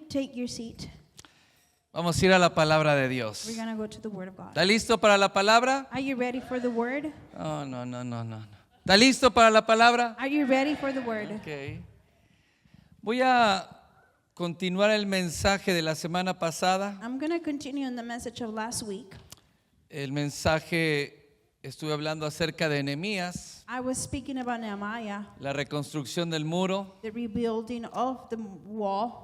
Take your seat. Vamos a ir a la palabra de Dios. We're going to go to the Word of God. ¿Está listo para la palabra? Are you ready for the Word? Oh, no. ¿Está listo para la palabra? Are you ready for the Word? Okay. Voy a continuar el mensaje de la semana pasada. I'm going to continue on the message of last week. El mensaje, estuve hablando acerca de Nehemías, I was speaking about Nehemiah, la reconstrucción del muro. the rebuilding of the wall.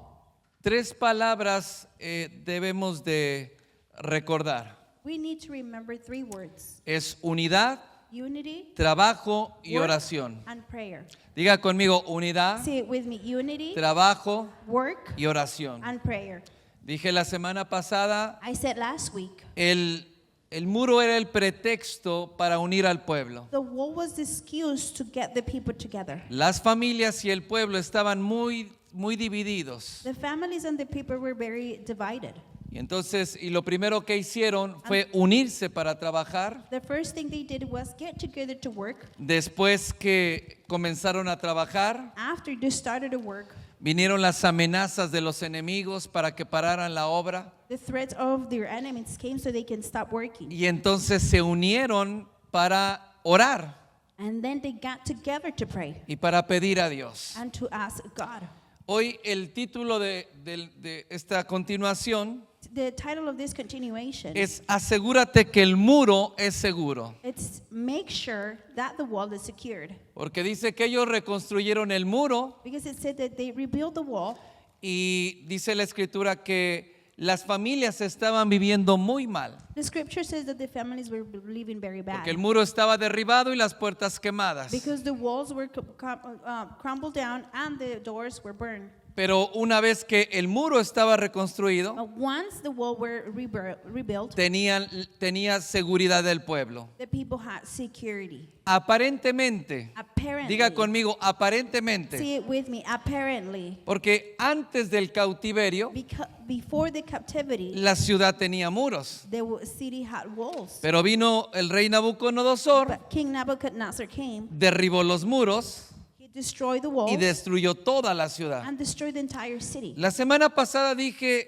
Tres palabras debemos de recordar. We need to remember three words: Es unidad, unity, trabajo y work, oración. and prayer. Diga conmigo, unidad, Say it with me: unity, trabajo work, y oración. and prayer. Dije la semana pasada, I said last week, el muro era el pretexto para unir al pueblo. the wall was the excuse to get the people together. Las familias y el pueblo estaban muy divididos. The families and the people were very divided. Y entonces, y lo primero que hicieron fue unirse para trabajar. The first thing they did was get together to work. Después que comenzaron a trabajar, After they started to work, vinieron las amenazas de los enemigos para que pararan la obra. the threats of their enemies came so they can stop working. Y entonces se unieron para orar And then they got together to pray y para pedir a Dios. and to ask God. Hoy el título de esta continuación The title of this continuation es Asegúrate que el muro es seguro. it's make sure that the wall is secured. Porque dice que ellos reconstruyeron el muro Because it said that they rebuilt the wall, y dice la escritura que las familias estaban viviendo muy mal. the scripture says that the families were living very Porque el bad. muro estaba derribado y las puertas quemadas. Because the walls were crumbled down and the doors were burned. Pero una vez que el muro estaba reconstruido, But once the wall were rebuilt, tenía seguridad del pueblo. the people had security. Aparentemente, Apparently. diga conmigo, aparentemente, Say it with me. Apparently. porque antes del cautiverio, Before the captivity, la ciudad tenía muros. the city had walls. Pero vino el rey Nabucodonosor, But King Nebuchadnezzar came, derribó los muros he destroyed the walls y destruyó toda la ciudad. and destroyed the entire city. La semana pasada dije,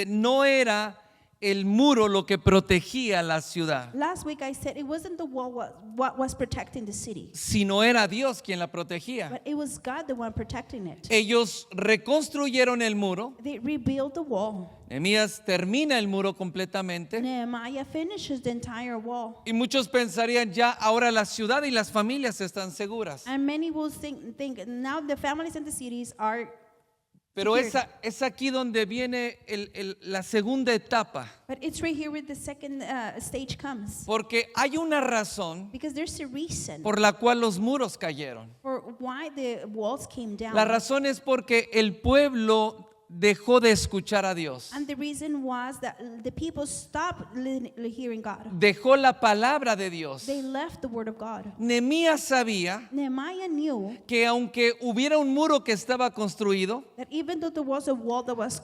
no era el muro lo que protegía la ciudad, Last week I said it wasn't the wall what was protecting the city, sino era Dios quien la protegía. but it was God the one protecting it. Ellos reconstruyeron el muro. They rebuilt the wall. Nehemías termina el muro completamente. Nehemiah finishes the entire wall. Y muchos pensarían, ya ahora la ciudad y las familias están seguras. And many will think now the families and the cities are Pero secured. es aquí donde viene la segunda etapa. But it's right here where the second stage comes. Porque hay una razón Because there's a reason por la cual los muros cayeron. for why the walls came down. La razón es porque el pueblo dejó de escuchar a Dios. And the reason was that the people stopped hearing God. Dejó la palabra de Dios. They left the word of God. Nehemías sabía Nehemiah knew que aunque hubiera un muro que estaba construido, that even though there was a wall that was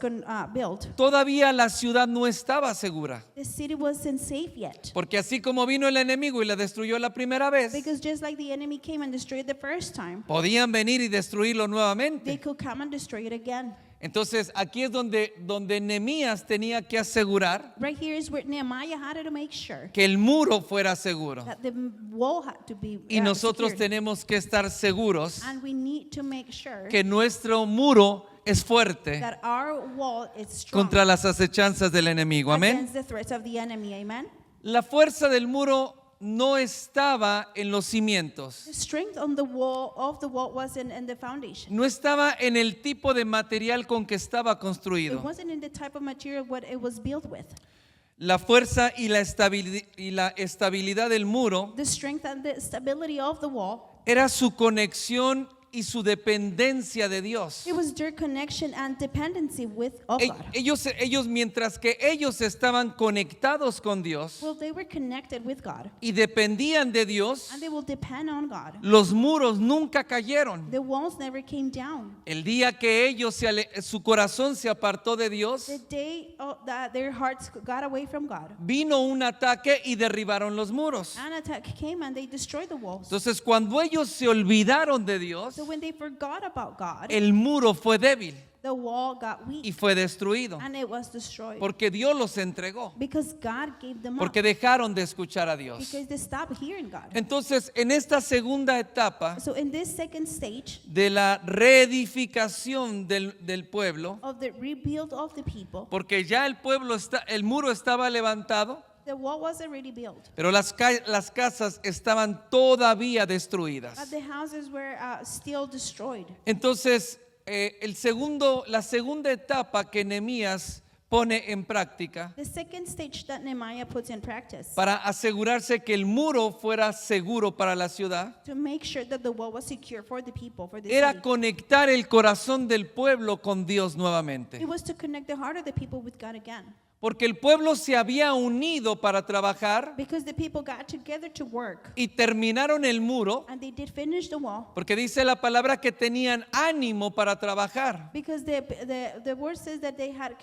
built, todavía la ciudad no estaba segura. the city wasn't safe yet. Porque así como vino el enemigo y la destruyó la primera vez, Because just like the enemy came and destroyed the first time, podían venir y destruirlo they nuevamente. could come and destroy it again. Entonces aquí es donde Nehemías tenía que asegurar Right here is where Nehemiah had to make sure que el muro fuera seguro. that the wall had to be Y nosotros secured. tenemos que estar seguros And we need to make sure que nuestro muro es fuerte that our wall is strong contra las acechanzas del enemigo. Amén. against the threats of the enemy. Amen. La fuerza del muro no estaba en los cimientos. The strength on the wall wasn't in the foundation. No estaba en el tipo de material con que estaba It construido. wasn't in the type of material what it was built with. La fuerza y la estabilidad del muro The strength and the stability of the wall, era su conexión y su dependencia de Dios. it was their connection and dependency of God. Ellos, mientras que ellos estaban conectados con Dios Well, they were connected with God y dependían de Dios, and they will depend on God. los muros nunca cayeron. The walls never came down. El día que su corazón se apartó de Dios, The day that their hearts got away from God, vino un ataque y derribaron los muros. an attack came and they destroyed the walls. Entonces, cuando ellos se olvidaron de Dios, So when they forgot about God, el muro fue débil the wall got weak y fue destruido. and it was destroyed. Porque Dios los entregó. Because God gave them up. Porque dejaron de escuchar a Dios. Because they stopped hearing God. Entonces, en esta segunda etapa So in this second stage de la reedificación del pueblo, of the rebuild of the people, porque ya el muro estaba levantado, the wall was already built, pero las casas estaban todavía destruidas. but the houses were still destroyed. Entonces, la segunda etapa que Nehemías pone en práctica The second stage that Nehemiah puts in practice para asegurarse que el muro fuera seguro para la ciudad to make sure that the wall was secure for the people, for the era city. conectar el corazón del pueblo con Dios nuevamente. It was to connect the heart of the people with God again. Porque el pueblo se había unido para trabajar Because the people got together to work y terminaron el muro, and they did finish the wall. porque dice la palabra que tenían ánimo para trabajar. Because the word says that they had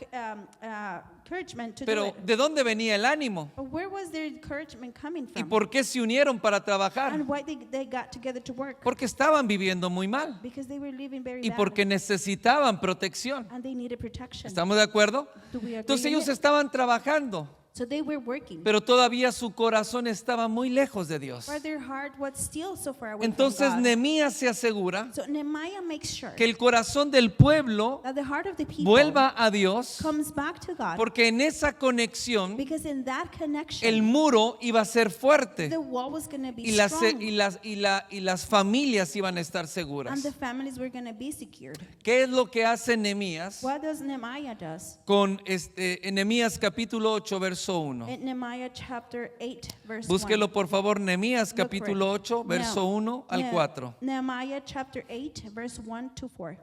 encouragement to do Pero it. ¿de dónde venía el ánimo? But where was their encouragement coming ¿Y from? por qué se unieron para trabajar? And why they got together to work? Porque estaban viviendo muy mal Because they were living very y porque badly necesitaban protección. and they needed protection. ¿Estamos de acuerdo? Do we agree Entonces in ellos it? estaban trabajando, So they were working, pero todavía su corazón estaba muy lejos de Dios. but their heart was still so far away Entonces from God. Nehemías se asegura So Nehemiah makes sure que el corazón del pueblo that the heart of the people vuelva a Dios, comes back to God, porque en esa conexión because in that connection, el muro iba a ser fuerte the wall was going to be y las, strong y las familias iban a estar and seguras. the families were going to be secured. ¿Qué es lo que hace Nehemías What does Nehemiah does? con en Nehemías capítulo 8 verso 1? In Nehemiah chapter 8 verse 1. Búsquelo por favor, Nehemías Look for it. capítulo 8 verso 1 al 4. Nehemiah chapter 8 verse 1 to 4.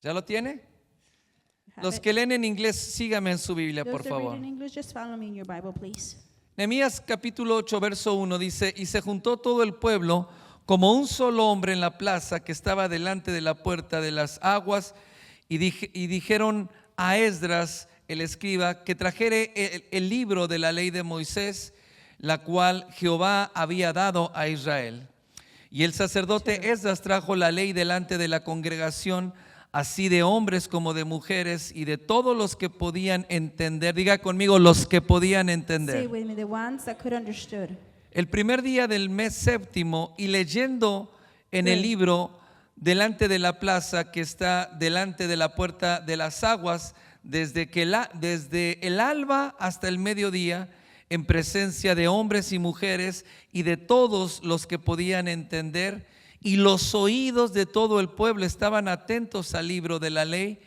¿Ya lo tiene? Have Los it? que leen en inglés, sígame en su Biblia, Those por that read favor. in English, just follow me in your Bible, please. Nehemías capítulo 8 verso 1 dice, y se juntó todo el pueblo como un solo hombre en la plaza que estaba delante de la puerta de las aguas, y dijeron a Esdras el escriba que trajere el libro de la ley de Moisés, la cual Jehová había dado a Israel. Y el sacerdote Esdras trajo la ley delante de la congregación, así de hombres como de mujeres y de todos los que podían entender. Diga conmigo, los que podían Say entender. with me, the ones that could understood. El primer día del mes séptimo, y leyendo en el libro delante de la plaza que está delante de la puerta de las aguas, desde el alba hasta el mediodía, en presencia de hombres y mujeres y de todos los que podían entender, y los oídos de todo el pueblo estaban atentos al libro de la ley,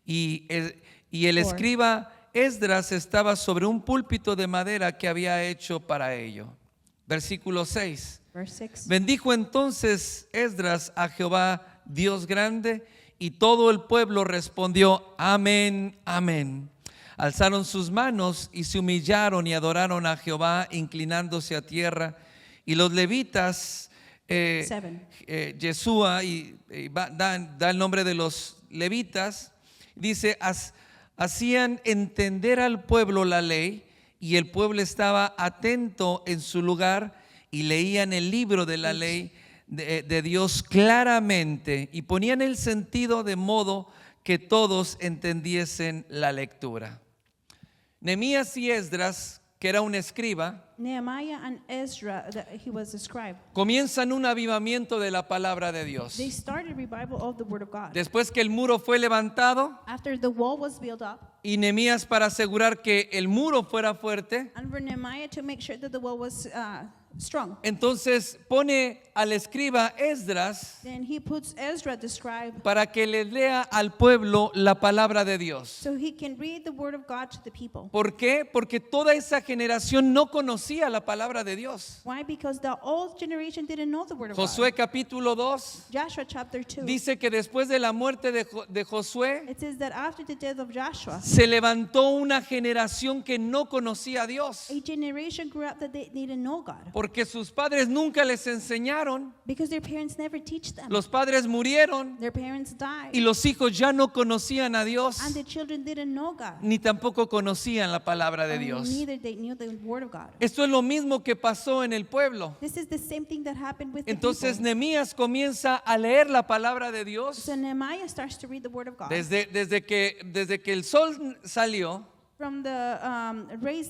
y el escriba Esdras estaba sobre un púlpito de madera que había hecho para ello. Versículo 6. Verse 6. Bendijo entonces Esdras a Jehová, Dios grande, y todo el pueblo respondió, amén, amén. Alzaron sus manos y se humillaron y adoraron a Jehová, inclinándose a tierra. Y los levitas, 7. Yeshua, da el nombre de los levitas, dice, hacían entender al pueblo la ley, y el pueblo estaba atento en su lugar y leían el libro de la ley de Dios claramente y ponían el sentido de modo que todos entendiesen la lectura. Nehemías y Esdras, que era un escriba, Nehemiah and Ezra, he was a scribe. comienzan un avivamiento de la palabra de Dios. They started revival of the word of God. Después que el muro fue levantado After the wall was built up, y Nehemías, para asegurar que el muro fuera fuerte, and for Nehemiah to make sure that the wall was strong, entonces pone al escriba Esdras then he puts Ezra the scribe para que les lea al pueblo la palabra de Dios. so he can read the word of God to the people. ¿Por qué? Porque toda esa generación no conocía la palabra de Dios. Why? Because the old generation didn't know the word of Josué God. capítulo 2 Joshua chapter 2. dice que después de la muerte de Josué It says that after the death of Joshua, se levantó una generación que no conocía a Dios, a generation grew up that they didn't know God porque sus padres nunca les enseñaron enseñaron, because their parents never teach them. los padres murieron Their parents died, y los hijos ya no conocían a Dios and the children didn't know God. ni tampoco conocían la palabra de And Dios. neither they knew the word of God. Esto es lo mismo que pasó en el pueblo. This is the same thing that happened with Entonces the people. Nehemías comienza a leer la palabra de Dios So Nehemiah starts to read the word of God. desde que el sol salió From the raise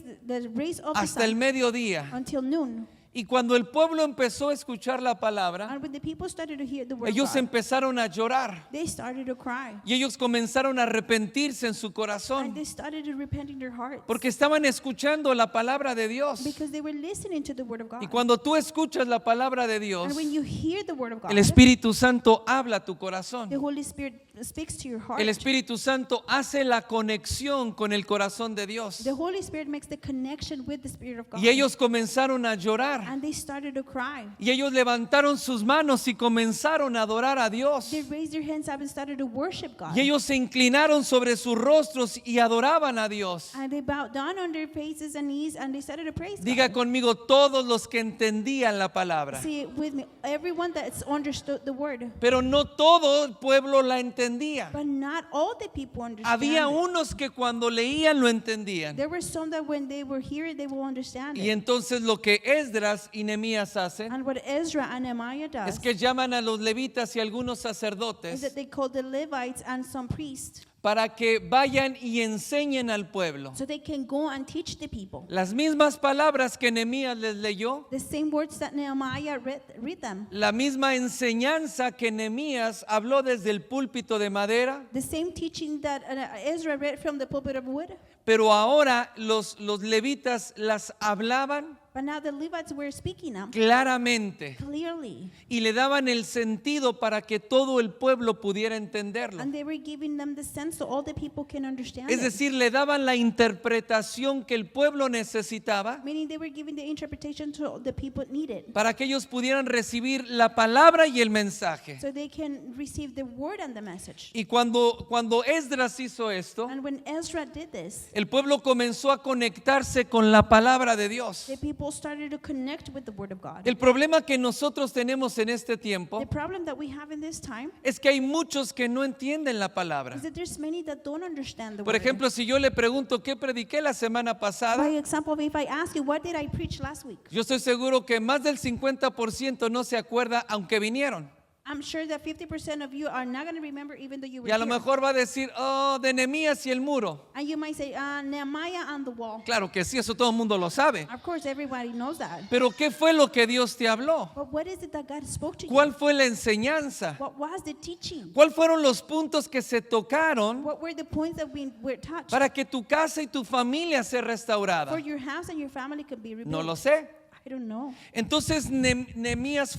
of the hasta el sun mediodía. until noon. Y cuando el pueblo empezó a escuchar la palabra, And when the people started to hear the word ellos of God, empezaron a llorar they started to cry. y ellos comenzaron a arrepentirse en su And corazón they started to repent in their hearts. porque estaban escuchando la palabra de Dios. Because they were listening to the word of God. Y cuando tú escuchas la palabra de Dios, And when you hear the word of God, el Espíritu Santo habla a tu corazón. the Holy Spirit speaks to your heart. El Espíritu Santo hace la conexión con el corazón de Dios. The Holy Spirit makes the connection with the Spirit of God. Y ellos comenzaron a llorar. And they started to cry. Y ellos levantaron sus manos y comenzaron a adorar a Dios. They raised their hands up and started to worship God. Y ellos se inclinaron sobre sus rostros y adoraban a Dios. And they bowed down on their faces and knees and they started to praise Diga God. conmigo todos los que entendían la palabra. See it with me. Everyone that's understood the word. Pero no todo el pueblo la entendía. But not all the people understand Había it. unos que cuando leían lo entendían. There were some that when they were hearing, they will understand Y it. entonces lo que Esdras y Nehemías hacen And what Ezra and Nehemiah does es que llaman a los levitas y algunos is sacerdotes that they call the Levites and some priests para que vayan y enseñen al pueblo so they can go and teach the people. las mismas palabras que Nehemías les leyó, The same words that Nehemiah read them. la misma enseñanza que Nehemías habló desde el púlpito de madera, The same teaching that Ezra read from the pulpit of wood. pero ahora los levitas las hablaban But now the Levites were speaking them claramente clearly. y le daban el sentido para que todo el pueblo pudiera entenderlo. And they were giving them the sense so all the people can understand Es it. decir, le daban la interpretación que el pueblo necesitaba Meaning they were giving the interpretation to the people needed. para que ellos pudieran recibir la palabra y el mensaje. So they can receive the word and the message. Y cuando Esdras hizo esto, And when Ezra did this, el pueblo comenzó a conectarse con la palabra de Dios. the people started to connect with the word of God. El problema que nosotros tenemos en este tiempo The problem that we have in this time es que hay muchos que no entienden la palabra. is that there's many that don't understand the Por word. ejemplo, si yo le pregunto qué prediqué la semana pasada, For example, if I ask you, what did I preach last week? yo estoy seguro que más del 50% no se acuerda aunque vinieron. I'm sure that 50% of you are not going to remember even though you were Y a lo here. mejor va a decir, oh, de Nehemías y el muro. And you might say, Nehemiah on the wall. Claro que sí, eso todo el mundo lo sabe. Of course, everybody knows that. Pero ¿qué fue lo que Dios te habló? But what is it that God spoke to you? ¿Cuál fue la enseñanza? What was the teaching? ¿Cuáles fueron los puntos que se tocaron What were the points that were touched para que tu casa y tu familia sea restaurada? for your house and your family could be rebuilt? No lo sé. I don't know. Entonces Nehemías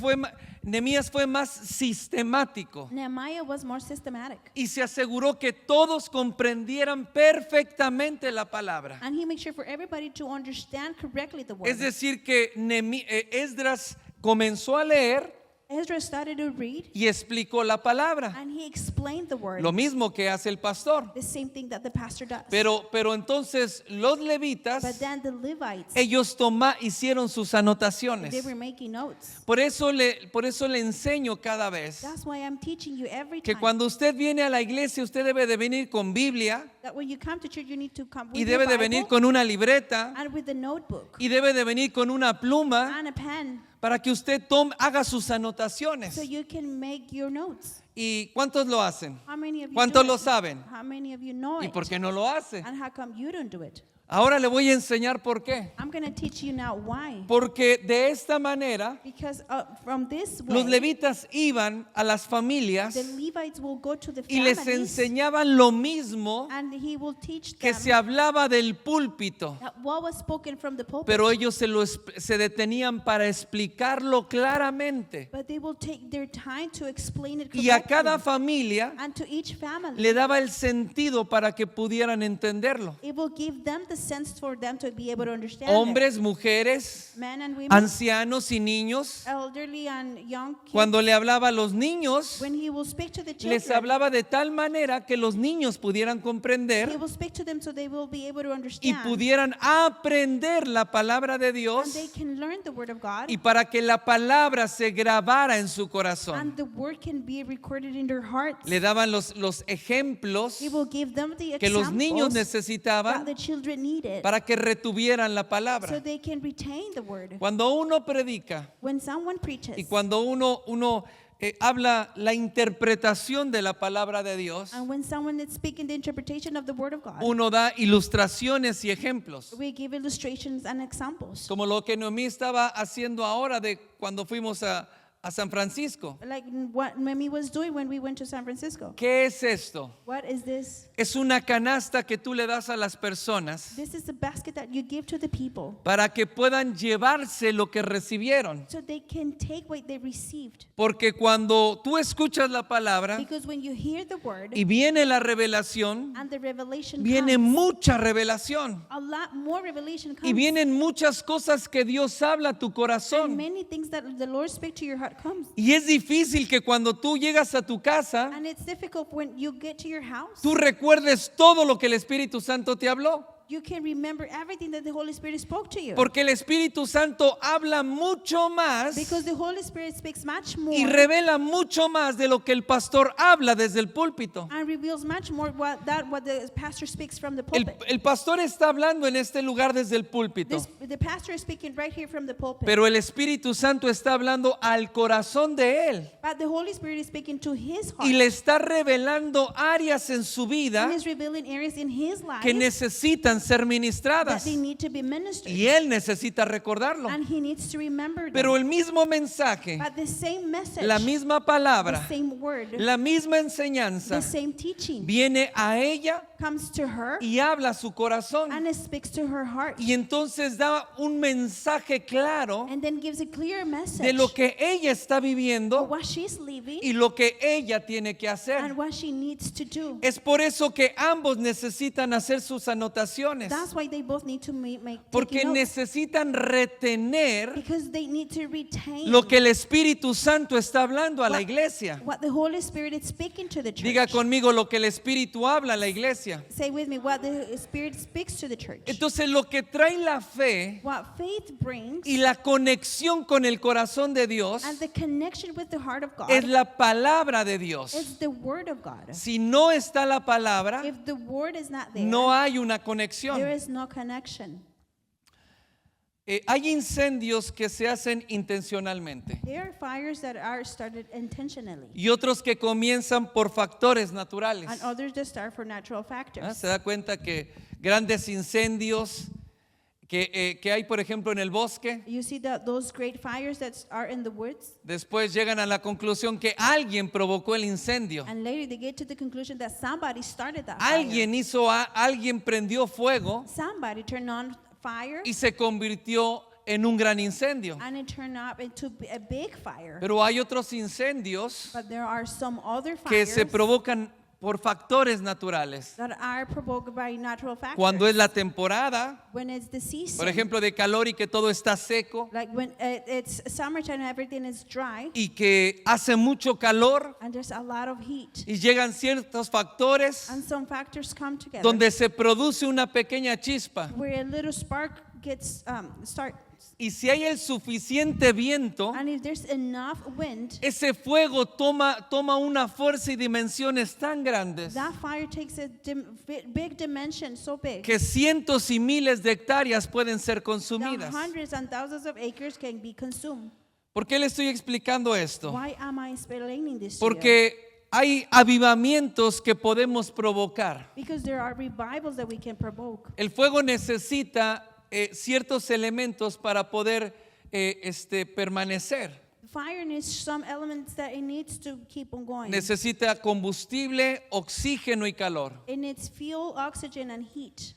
fue más sistemático Nehemiah was more systematic. y se aseguró que todos comprendieran perfectamente la palabra. And he made sure for everybody to understand correctly the word. Es decir, que Esdras comenzó a leer Ezra started to read y explicó la palabra. and he explained the word. Lo mismo que hace el pastor. The same thing that the pastor does. Pero entonces los But levitas, then the Levites, ellos hicieron sus anotaciones. they were making notes. Por eso le enseño cada vez That's why I'm teaching you every que time cuando usted viene a la iglesia, usted debe de venir con Biblia that when you come to church, you need to come with y your debe de Bible venir con una libreta and with a notebook y debe de venir con una pluma and a pen para que usted haga sus anotaciones. so you can make your notes. ¿Y cuántos lo hacen? How many of you ¿Cuántos do lo it? saben? How many of you know ¿Y it? por qué no lo hace? And how come you don't do it? Ahora le voy a enseñar por qué. I'm going to teach you now why. Porque de esta manera Because from this los way, levitas iban a las familias the Levites will go to the y les families enseñaban lo mismo and he will teach que them se hablaba del púlpito, that what was spoken from the pulpit. pero ellos se detenían para explicarlo claramente. But they will take their time to explain it Y a correctly. cada familia And to each family, le daba el sentido para que pudieran entenderlo. it will give them the the sense for them to be able to understand hombres, mujeres, it. Men and women, ancianos y niños. elderly and young kids. Cuando le hablaba a los niños, When he will speak to the les children, hablaba de tal manera que los niños pudieran he comprender will speak to them so they will be able to y understand. pudieran aprender la palabra de And Dios they can learn the word of God. y para que la palabra se grabara en su corazón. And the word can be recorded in their hearts. Le daban los ejemplos He will give them the que los niños examples that necesitaban the children needed para que retuvieran la so palabra. they can retain the word. Cuando uno predica When someone preaches y cuando uno habla la interpretación de la palabra de Dios, and when someone is speaking the interpretation of the word of God, uno da ilustraciones y ejemplos. we give illustrations and examples. Como lo que Noemí estaba haciendo ahora de cuando fuimos a San Francisco. Like what Mimi was doing when we went to San Francisco. ¿Qué es esto? What is this? Es una canasta que tú le das a las personas This is the basket that you give to the people para que puedan llevarse lo que recibieron. so they can take what they received. Porque cuando tú escuchas la palabra Because when you hear the word y viene la revelación, and the revelation viene comes, mucha revelación a lot more revelation comes. y vienen muchas cosas que Dios habla a tu And corazón. many things that the Lord speaks to your heart comes. Y es difícil que cuando tú llegas a tu casa, And it's difficult when you get to your house. tú recuerdes todo lo que el Espíritu Santo te habló. You can remember everything that the Holy Spirit spoke to you. Porque el Espíritu Santo habla mucho más Because the Holy Spirit speaks much more y revela mucho más de lo que el pastor habla desde el púlpito. and reveals much more what the pastor speaks from the El, pulpit. el pastor está hablando en este lugar desde el púlpito, The pastor is speaking right here from the pulpit. pero el Espíritu Santo está hablando al corazón de él But the Holy Spirit is speaking to his heart. y le está revelando áreas en su vida And is revealing areas in his life que necesitan ser that ministradas they need to be ministered. y él necesita recordarlo. And he needs to remember them. Pero el mismo mensaje, But the same message, la misma the palabra, same word, la misma enseñanza the same teaching viene a ella comes to her y habla a su corazón. and it speaks to her heart. Y entonces da un mensaje claro And then gives a clear message de lo que ella está of viviendo what she's living y lo que ella tiene que and hacer. what she needs to do. Es por eso que ambos necesitan hacer sus anotaciones, That's why they both need to make porque taking notes, necesitan retener because they need to retain lo que el Espíritu Santo está hablando a la iglesia. what the Holy Spirit is speaking to the church. Diga conmigo lo que el Espíritu habla a la iglesia. Say with me what the Spirit speaks to the church. Entonces lo que trae la fe What faith brings y la conexión con el corazón de Dios and the connection with the heart of God es la palabra de Dios. is the word of God. Si no está la palabra, If the word is not there, no hay una there conexión. is no connection. Hay incendios que se hacen intencionalmente There are fires that are started intentionally y otros que comienzan por factores naturales. and others that start for natural factors. Se da cuenta que grandes incendios que hay, por ejemplo, en el bosque, You see that those great fires that are in the woods, después llegan a la conclusión que alguien provocó el incendio. and later they get to the conclusion that somebody started that Alguien prendió fuego fire. Somebody turned on fire y se convirtió en un gran incendio. and it turned up into a big fire. Pero hay otros incendios But there are some other que fires se provocan por factores naturales. that are provoked by natural factors. Cuando es la temporada, When it's the season, por ejemplo, de calor y que todo está seco like when it's summertime, everything is dry y que hace mucho calor and there's a lot of heat, y llegan ciertos factores and some factors come together donde se produce una pequeña chispa. where a little spark gets starts. Y si hay el suficiente viento, And if there's enough wind, ese fuego toma una fuerza y dimensiones tan grandes that fire takes a big dimension, so big que cientos y miles de hectáreas pueden ser that consumidas. hundreds and thousands of acres can be consumed. ¿Por qué le estoy explicando esto? Why am I explaining this to you? Porque hay avivamientos que podemos provocar. Because there are revivals that we can provoke. El fuego necesita ciertos elementos para poder permanecer. Fire needs some elements that it needs to keep on going. Necesita combustible, oxígeno y calor. It needs fuel, oxygen, and heat.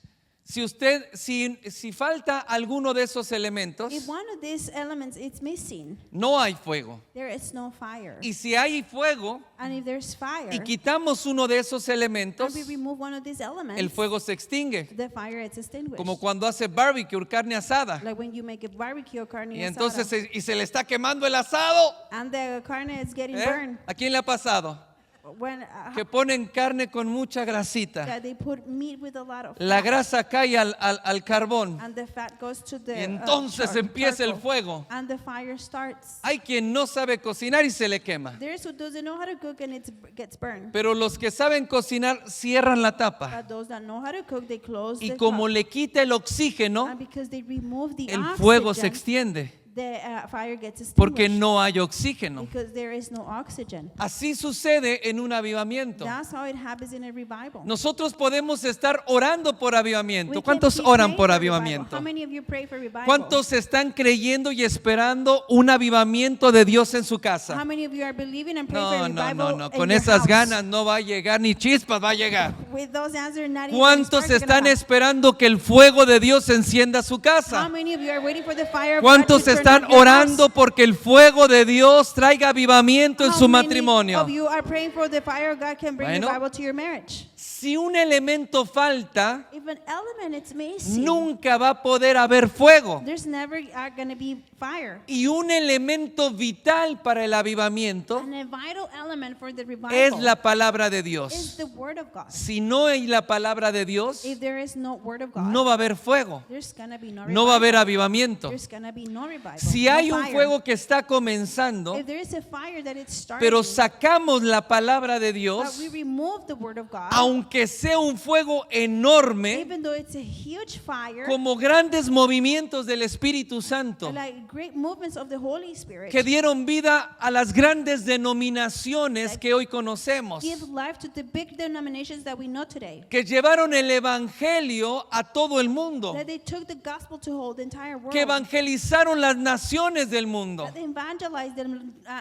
Si falta alguno de esos elementos, If one of these elements is missing, no hay fuego. there is no fire. Y si hay fuego And if there's fire, y quitamos uno de esos elementos, and we remove one of these elements, el fuego se extingue. the fire is extinguished. Como cuando hace barbecue, carne asada. Like when you make a barbecue or carne Y asada, entonces se le está quemando el asado. and the carne is getting ¿Eh? burned. ¿A quién le ha pasado? When Que ponen carne con mucha grasita. yeah, they put meat with a lot of La fat, grasa cae al carbón. and the fat goes to the Y entonces empieza el charcoal, fuego. and the fire starts. Hay quien no sabe cocinar y se le quema. There's who doesn't know how to cook and it gets burned. Pero los que saben cocinar cierran la tapa. But those that know how to cook, they close Y the como top. le quita el oxígeno, And because they remove the el fuego se oxygen, extiende. the fire gets extinguished. Porque no hay oxígeno. Because there is no oxygen. Así sucede en un avivamiento. That's how it happens in a revival. Nosotros podemos estar orando por We avivamiento. can ¿Cuántos be oran praying por for revival. avivamiento? How many of you pray for revival? ¿Cuántos están creyendo y esperando un avivamiento de Dios en su How casa? many of you are believing and praying for No, no, revival no, no. in Con your esas house? ganas no va a llegar ni chispas, va a llegar. With those answers, not even ¿Cuántos sparks are están gonna esperando que el fuego de Dios encenda su happen. How casa? many of you are waiting for the fire of God to ¿Cuántos turn están on your orando house? porque el fuego de Dios traiga avivamiento en How su many matrimonio? of you are praying for the fire of God can bring Bueno. revival to your marriage? Si un elemento falta, If an element is missing, nunca va a poder haber fuego. there's never going to be fire. Y un elemento vital para el avivamiento And a vital element for the revival es la palabra de is Dios. the word of God. Si no hay la palabra de Dios, If there is no word of God, no va a haber fuego, there's going to be no no va a haber revival. avivamiento. There's going to be no revival. Si no hay un fire. fuego que está comenzando, If there is a fire that it's starting, pero sacamos la palabra de but Dios, we remove the word of God, aunque sea un fuego enorme, even though it's a huge fire, como grandes movimientos del Espíritu Santo, like great movements of the Holy Spirit, que dieron vida a las grandes denominaciones que hoy conocemos, give life to the big denominations that we know today. que llevaron el Evangelio a todo el mundo, That they took the gospel to whole the entire world. que evangelizaron las naciones del mundo, That they evangelized the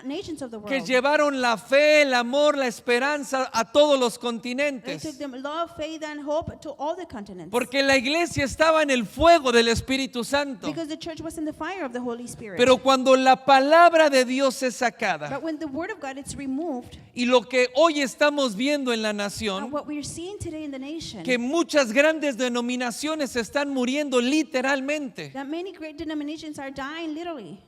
nations of the que world. llevaron la fe, el amor, la esperanza a todos los They continentes. took them love, faith, and hope to all the continents. Porque la iglesia estaba en el fuego del Espíritu Santo. Because the church was in the fire of the Holy Spirit. Pero cuando la palabra de Dios es sacada But when the word of God is removed, y lo que hoy estamos viendo en la and nación, what we're seeing today in the nation, que muchas grandes denominaciones están muriendo literalmente. that many great denominations are dying literally.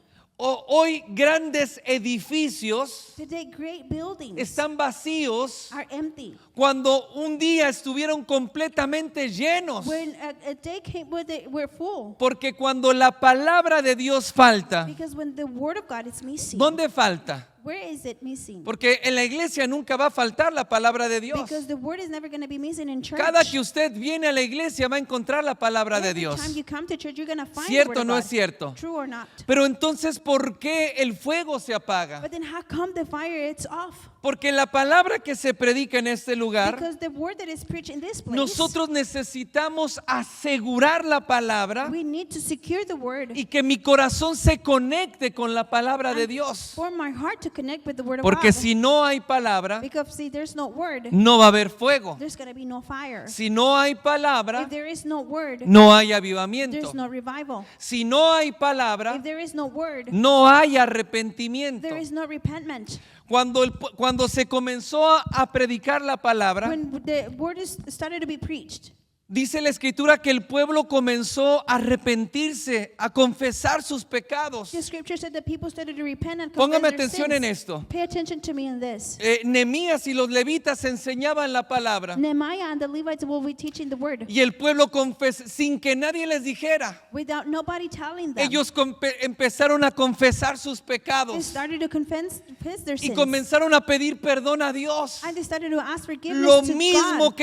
Hoy grandes edificios Today, great buildings están vacíos are empty. cuando un día estuvieron completamente llenos. When a day came where they were full. Porque cuando la palabra de Dios falta, Because when the word of God is missing, ¿dónde falta? where is it missing? Porque en la iglesia nunca va a faltar la palabra de Dios. Because the word is never going to be missing in church. Cada que usted viene a la iglesia va a encontrar la palabra de Every Dios. time you come to church, you're going to find ¿Cierto the o word no of es God. cierto? True or not? Pero entonces, ¿por qué el fuego se apaga? But then how come the fire it's off? Porque la palabra que se predica en este lugar, Because the word that is preached in this place, nosotros necesitamos asegurar la palabra we need to secure the word y que mi corazón se conecte con la palabra de Dios. for my heart to connect with the word of Porque God. si no hay palabra, Because see, there's no word, no va a haber fuego. there's going to be no fire. Si no hay palabra, If there is no word, no hay avivamiento. there's no revival. Si no hay palabra, If there is no word, no hay arrepentimiento. there is no repentment. Cuando se comenzó a predicar la palabra, When the word is started to be preached, dice la escritura que el pueblo comenzó a arrepentirse, a confesar sus pecados. the scripture said that people started to repent and Póngame confess their atención sins. en esto. Pay attention to me in this. Nehemías y los levitas enseñaban la palabra Nehemiah and the Levites will be teaching the word y el pueblo sin que nadie les dijera. without nobody telling them. Ellos empezaron a confesar sus They pecados started to confess their y sins. comenzaron a pedir perdón a Dios. And they started to ask forgiveness Lo to mismo God.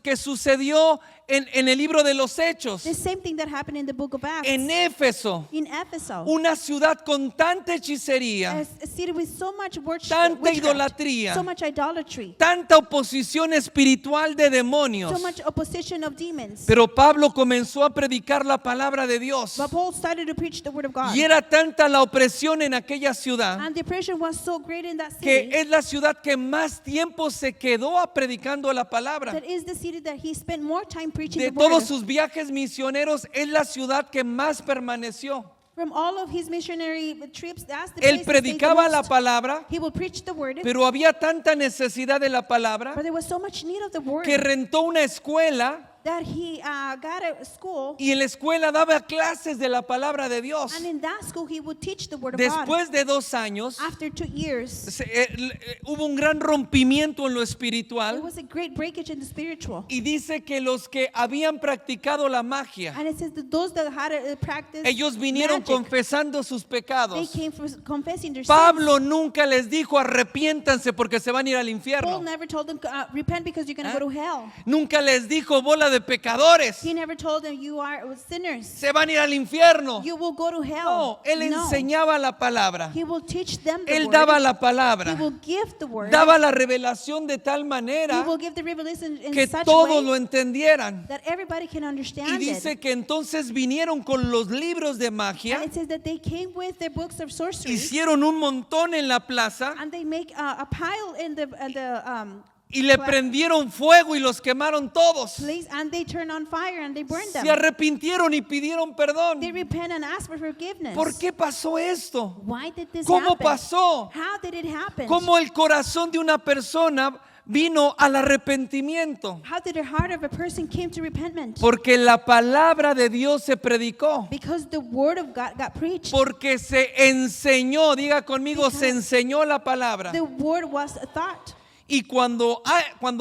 que sucedió en el libro de los Hechos. The same thing that happened in the book of Acts. En Éfeso, In Ephesus, una ciudad con tanta hechicería, a city with so much tanta witchcraft, idolatría, so much idolatry, tanta oposición espiritual de demonios. so much opposition of demons. Pero Pablo comenzó a predicar la palabra de Dios. But Paul started to preach the word of God. Y era tanta la opresión en aquella ciudad And the oppression was so great in that que city es la ciudad que más tiempo se quedó predicando la palabra. that is the city that he spent more time preaching de the word. todos sus viajes misioneros, es la ciudad que más permaneció. From all of his missionary trips, that's the Él place that stayed the predicaba la most. palabra, He will preach the word, pero había tanta necesidad de la palabra but there was so much need of the word que rentó una escuela that he got a school, y en la escuela daba clases de la palabra de Dios. and in that school he would teach the word of God. Después de 2 años, After 2 years, hubo un gran rompimiento en lo it espiritual was a great breakage in the spiritual. y dice que los que habían practicado la magia, And it says that those that had practiced ellos vinieron magic, confesando sus they pecados. came from confessing their Pablo sins. nunca les dijo arrepiéntanse porque se van a ir al Paul infierno. never told them, repent because you're going to ¿Ah? go to hell. Nunca les dijo bola de pecadores, He never told them, you are sinners. se van a ir al infierno. You will go to hell. No, él enseñaba la palabra. He will teach them the Él word. daba la He palabra. will give the word. Daba la revelación de tal He manera will give the revelation in que such a todos way lo entendieran. that everybody can Y understand dice it. que entonces vinieron con los libros de magia, And it says that they came with their books of sorcery, hicieron un montón en la plaza and they make a pile in the y le prendieron fuego y los quemaron todos. place, and they turn on fire and they burn Se them. arrepintieron y pidieron perdón. They repent and ask for forgiveness. ¿Por qué pasó esto? Why did this ¿Cómo happen? pasó? How did it happen? ¿Cómo el corazón de una persona vino al arrepentimiento? How did the heart of a person came to repentance? Porque la palabra de Dios se predicó. Because the word of God got preached. Porque se enseñó, diga conmigo, se enseñó la palabra. The word was thought. Y cuando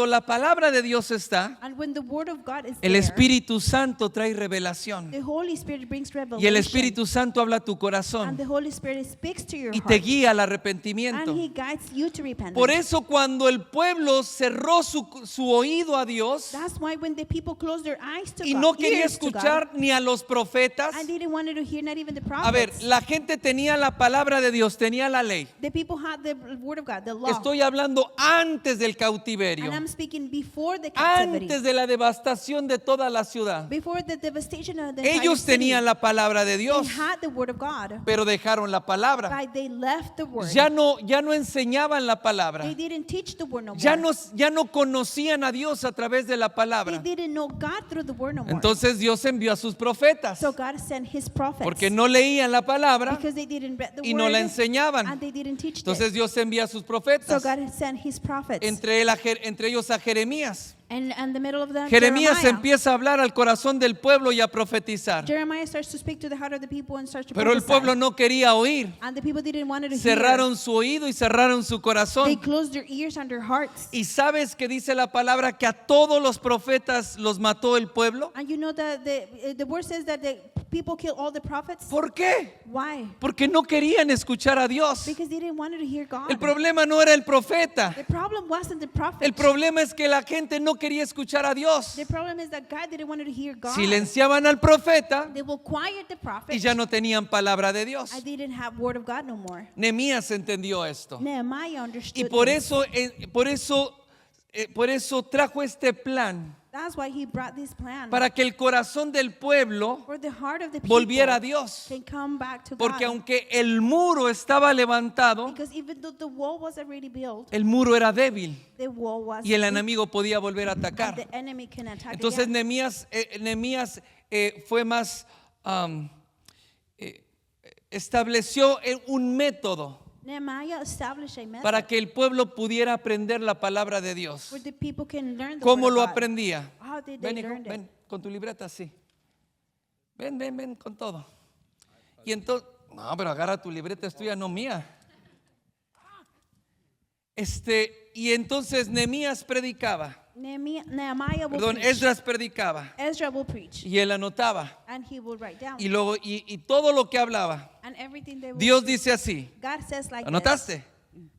la palabra de Dios está, And when the word of God is el there, Espíritu Santo trae revelación. the Holy Spirit brings revelation. Y el Espíritu Santo habla a tu And corazón the Holy Spirit speaks to your y te heart. guía al And arrepentimiento. He guides you to repentance. Por eso cuando el pueblo cerró su oído a Dios That's why when the people closed their eyes to y God, no quería ears to God, escuchar ni a los profetas, and they didn't want to hear not even the prophets. a ver, la gente tenía la palabra de Dios, tenía la ley. The people had the word of God, the law. Estoy hablando antes del cautiverio, And I'm speaking before the captivity. antes de la devastación de toda la ciudad. Before the devastation of the entire Ellos city. tenían la palabra de They Dios, had the word of God, pero dejaron la palabra. but they left the word. Ya no enseñaban la palabra. They didn't teach the word no Ya more. no conocían a Dios a través de la They palabra. didn't know God through the word no more. Entonces Dios envió a sus profetas So God sent His prophets. porque no leían la palabra Because they didn't read the y word no la enseñaban. and they didn't teach Entonces it. Dios envía a sus So profetas, God sent His prophets. entre ellos a Jeremías. And the middle of them, Jeremías Jeremiah. empieza a hablar al corazón del pueblo y a profetizar. Jeremiah starts to speak to the heart of the people and starts to Pero el prophesy. pueblo no quería oír. And the people didn't want to hear. Cerraron su oído y cerraron su They corazón. closed their ears and their hearts. Y sabes que dice la palabra que a todos los profetas los mató el pueblo. And you know that the word says that the people killed all the prophets. ¿Por qué? Why? Porque no querían escuchar a Dios. Because they didn't want to hear God. El problema no era el profeta. The problem wasn't the prophet. El problema es que la gente no quería escuchar a Dios. The problem is that God didn't want to hear God. Silenciaban al profeta They will quiet the prophet. y ya no tenían palabra de Dios. I didn't have word of God no more. Nehemías entendió esto. Nehemiah understood. Y por this. eso trajo este plan That's why he brought this plan. para que el corazón del pueblo for the heart of the people volviera a Dios. can come back to Porque God. aunque el muro estaba levantado, Because even though the wall was already built, el muro era débil the wall was y el weak, enemigo podía volver a and atacar. the enemy can attack Entonces again. Nehemías fue más, estableció un método Nehemiah established a method para que el pueblo pudiera aprender la palabra de Dios. where the people can learn the ¿Cómo word lo of God. aprendía? How did they Ven, hijo, learn it? ven con tu libreta así. Ven con todo. Y entonces, no, pero agarra tu libreta, es tuya, no mía. Y entonces Nehemías predicaba. Nehemiah will Perdón, preach. Esdras predicaba Ezra will preach. y él anotaba. And he will write down. Y luego y todo lo que hablaba, And everything they will Dios dice así. God says like ¿Anotaste? this.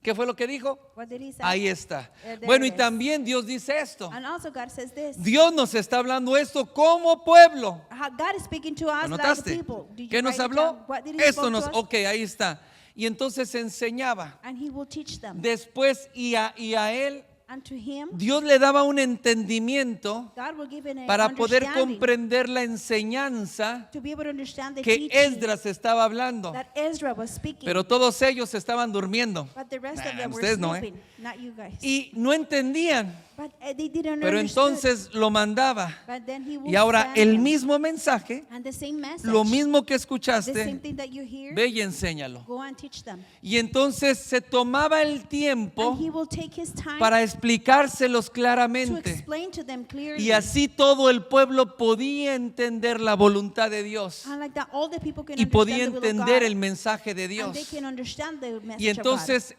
¿Qué fue lo que dijo? What did he say? Ahí está. There Bueno, y it is. también Dios dice esto. And also God says this. Dios nos está hablando esto como pueblo. God is speaking to us like ¿Anotaste? people. Did you ¿Qué nos write it habló? down? What did he Esto spoke nos, to us? ok, ahí está. Y entonces enseñaba. And he will teach them. Después y a él, And to him, Dios le daba un entendimiento God will give an para poder understanding comprender la enseñanza to be able to understand the que teaching Esdras estaba hablando. that Ezra was speaking. Pero todos ellos estaban durmiendo. But the rest of Nah, them were ustedes no, sleeping, not you guys. Y no entendían. But they didn't pero understand. entonces lo mandaba. But then he would Y ahora send el them. mismo mensaje, And the same message, lo mismo que the same escuchaste, thing that you hear, ve y enséñalo. go and teach them. Y entonces se tomaba el And tiempo he will take his time para explicárselos to claramente. explain to them clearly. Y así todo el pueblo podía entender la voluntad de Dios And like that, all the people can y podía understand the will of entender God, el mensaje de and they Dios. can understand the message Y entonces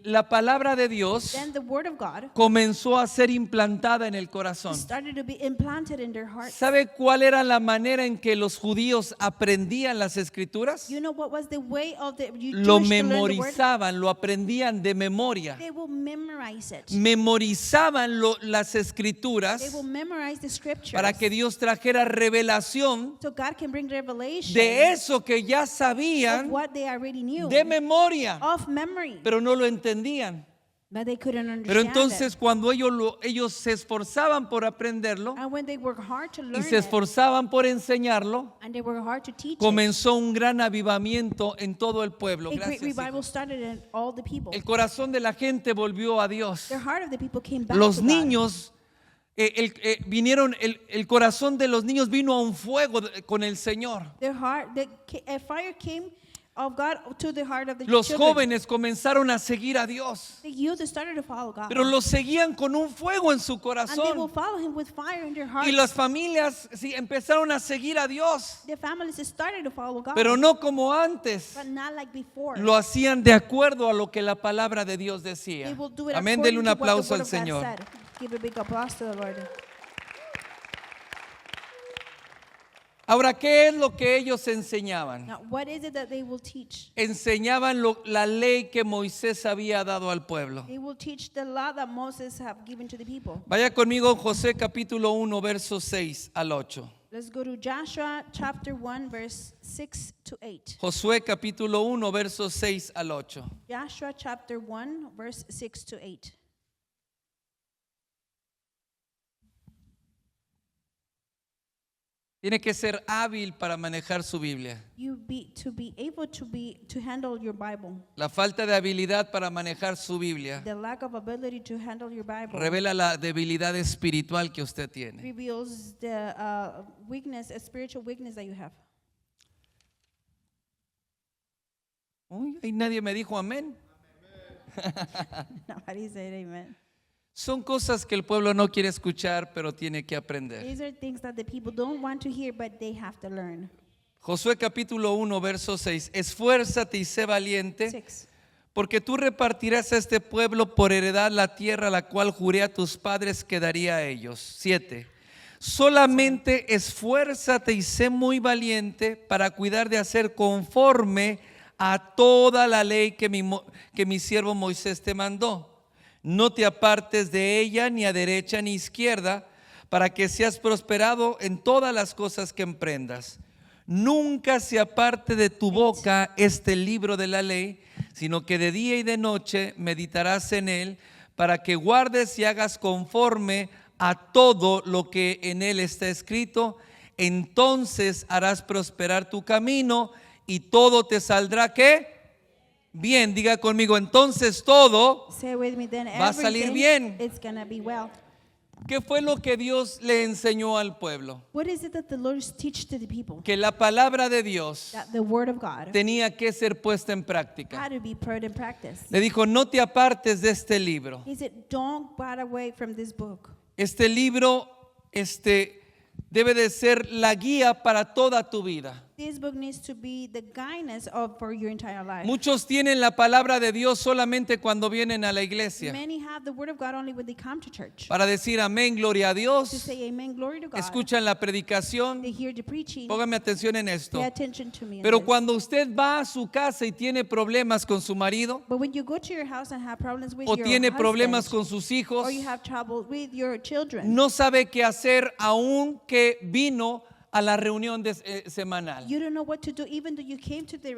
la palabra de Dios of God. Then the word of God comenzó a ser implantada en el corazón. started to be implanted in their hearts. ¿Sabe cuál era la manera en que los judíos aprendían las escrituras? You know what was the way of the Lo Jewish to learn the word? memorizaban, lo aprendían de memoria. They will memorize it. Memorizaban las They escrituras will memorize the scriptures. para que Dios trajera revelación So God can bring revelation de eso que ya of sabían what they already knew, de memoria, of memory, pero no lo entendían. but they couldn't understand Pero entonces it. cuando ellos se esforzaban por aprenderlo And when they work hard to y learn se it, esforzaban por enseñarlo, and they work hard to teach comenzó un gran avivamiento en todo el pueblo. it, a great Gracias, revival hijo. started in all the people. El corazón de la gente volvió a Dios. The heart of the people came back Los to God. niños vinieron, el corazón de los niños vino a un fuego con el Señor. Their heart, a fire came of God to the heart of the Los children. jóvenes comenzaron a seguir a Dios, The youth started to follow God. pero lo seguían con un fuego en su And they will corazón. follow him with fire in their hearts. Y las familias sí, empezaron a seguir a Dios, The families started to follow God. pero no como antes. But not like before. Lo hacían de acuerdo a lo que la palabra de Dios They decía. will do it Amén, according denle un to what the aplauso word al of God Señor. said. Give a big applause to the Lord. Ahora, ¿qué es lo que ellos enseñaban? Now, what is it that they will teach? Enseñaban la ley que Moisés había dado al pueblo. They will teach the law that Moses have given to the people. Vaya conmigo José capítulo 1 versos 6 al 8. Let's go to Joshua chapter 1 verse 6 to 8. Josué capítulo 1 versos 6 al 8. Joshua chapter 1 verse 6 to 8. Tiene que ser hábil para manejar su Biblia. You to be able to handle your Bible. La falta de habilidad para manejar su Biblia The lack of ability to handle your Bible revela la debilidad espiritual que usted tiene. reveals the weakness, a spiritual weakness that you have. Uy, ahí nadie me dijo amén. Nobody said amen. Son cosas que el pueblo no quiere escuchar, pero tiene que aprender. These are things that the people don't want to hear, but they have to learn. Josué capítulo 1 verso 6. Esfuérzate y sé valiente, 6. porque tú repartirás a este pueblo por heredad la tierra la cual juré a tus padres que daría a ellos. 7. Solamente esfuérzate y sé muy valiente para cuidar de hacer conforme a toda la ley que mi siervo Moisés te mandó. No te apartes de ella ni a derecha ni izquierda, para que seas prosperado en todas las cosas que emprendas. Nunca se aparte de tu boca este libro de la ley, sino que de día y de noche meditarás en él, para que guardes y hagas conforme a todo lo que en él está escrito. Entonces harás prosperar tu camino y todo te saldrá, ¿qué? Bien, diga conmigo, entonces todo. Say with me, then Va a salir everything bien. it's gonna be well. ¿Qué fue lo que Dios le enseñó al pueblo? What is it that the Lord teach to the people? Que la palabra de Dios That the word of God tenía que ser puesta en práctica. had to be put in practice. Le dijo, no te apartes de este libro. He said, don't part away from this book. Este libro debe de ser la guía para toda tu vida. This book needs to be the guidance for your entire life. Muchos tienen la palabra de Dios solamente cuando vienen a la iglesia. Many have the word of God only when they come to church. Para decir amén, gloria a To Dios. say amen, glory to God. Escuchan la predicación. They hear the preaching. Póngame atención en esto. Pay attention to me. on Pero this. cuando usted va a su casa y tiene problemas con su marido, But when you go to your house and have problems with o your tiene husband, problemas con sus hijos, or you have trouble with your children, no sabe qué hacer aún que vino a la reunión semanal. you don't know what to do even though you came to the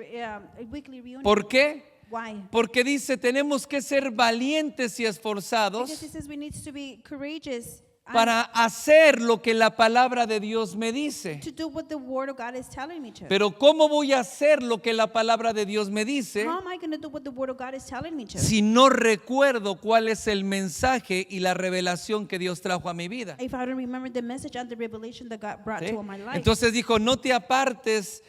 weekly reunion. ¿Por qué? Why? Porque dice, tenemos que ser valientes y esforzados Because it says we need to be courageous para hacer lo que la palabra de Dios me dice. to do what the Word of God is telling me to. Pero ¿cómo voy a hacer lo que la palabra de Dios me dice How am I going to do what the Word of God is telling me to? si no recuerdo cuál es el mensaje y la revelación que Dios trajo a mi vida? If I don't remember the message and the revelation that God brought ¿Sí? to my life. Entonces dijo, no te apartes,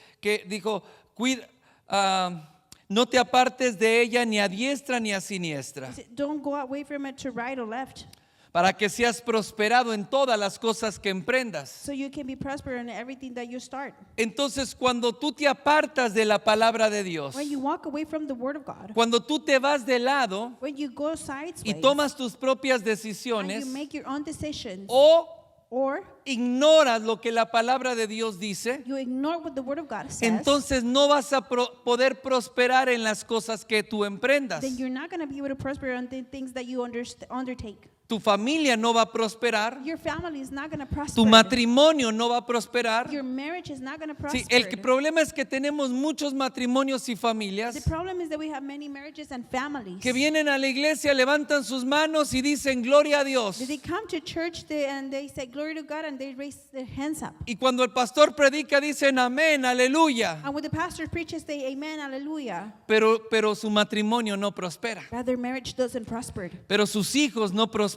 no te apartes de ella ni a diestra ni a siniestra, He said, don't go away from it to right or left, para que seas prosperado en todas las cosas que emprendas. so you can be prosperous in everything that you start. Entonces, cuando tú te apartas de la palabra de Dios, When you walk away from the Word of God, cuando tú te vas de lado when you go sideways, y tomas tus propias and decisiones you make your own decisions, o or ignoras lo que la palabra de Dios dice, you ignore what the Word of God says, entonces no vas a poder prosperar en las cosas que tú emprendas. then you're not going to be able to prosper on the things that you undertake. Tu familia no va a prosperar, Your family is not going to prosper. tu matrimonio no va a prosperar. Your marriage is not going to prosper. Sí, el problema es que tenemos muchos matrimonios y The familias problem is that we have many marriages and families. que vienen a la iglesia, levantan sus manos y dicen gloria a Dios. They come to church and they say glory to God and they raise their hands up. Y cuando el pastor predica dicen amén, aleluya. And when the pastor preaches, they amen, hallelujah. Pero su matrimonio no prospera. But their marriage doesn't prosper. Pero sus hijos no prosperan,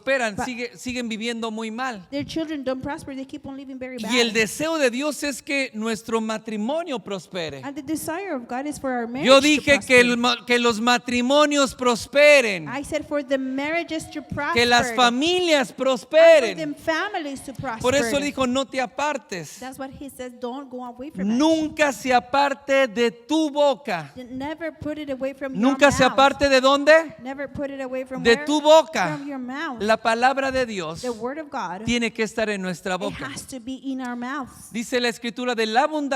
siguen viviendo muy mal. Their children don't prosper. They keep on living very bad. Y el deseo de Dios es que nuestro matrimonio prospere. And the desire of God is for our marriage Yo to dije prosper. que los matrimonios prosperen, I said for the marriages to prosper. que las familias And for prosperen. them families to prosper. Por eso dijo, no te apartes. That's what he says. Don't go away from it. Nunca se aparte de tu boca. Never put it away from your Nunca se mouth. aparte de dónde? Never put it away from De where? tu boca. From your mouth. La palabra de Dios The word of God. tiene que estar en nuestra It boca. has to be in our mouths. Dice la escritura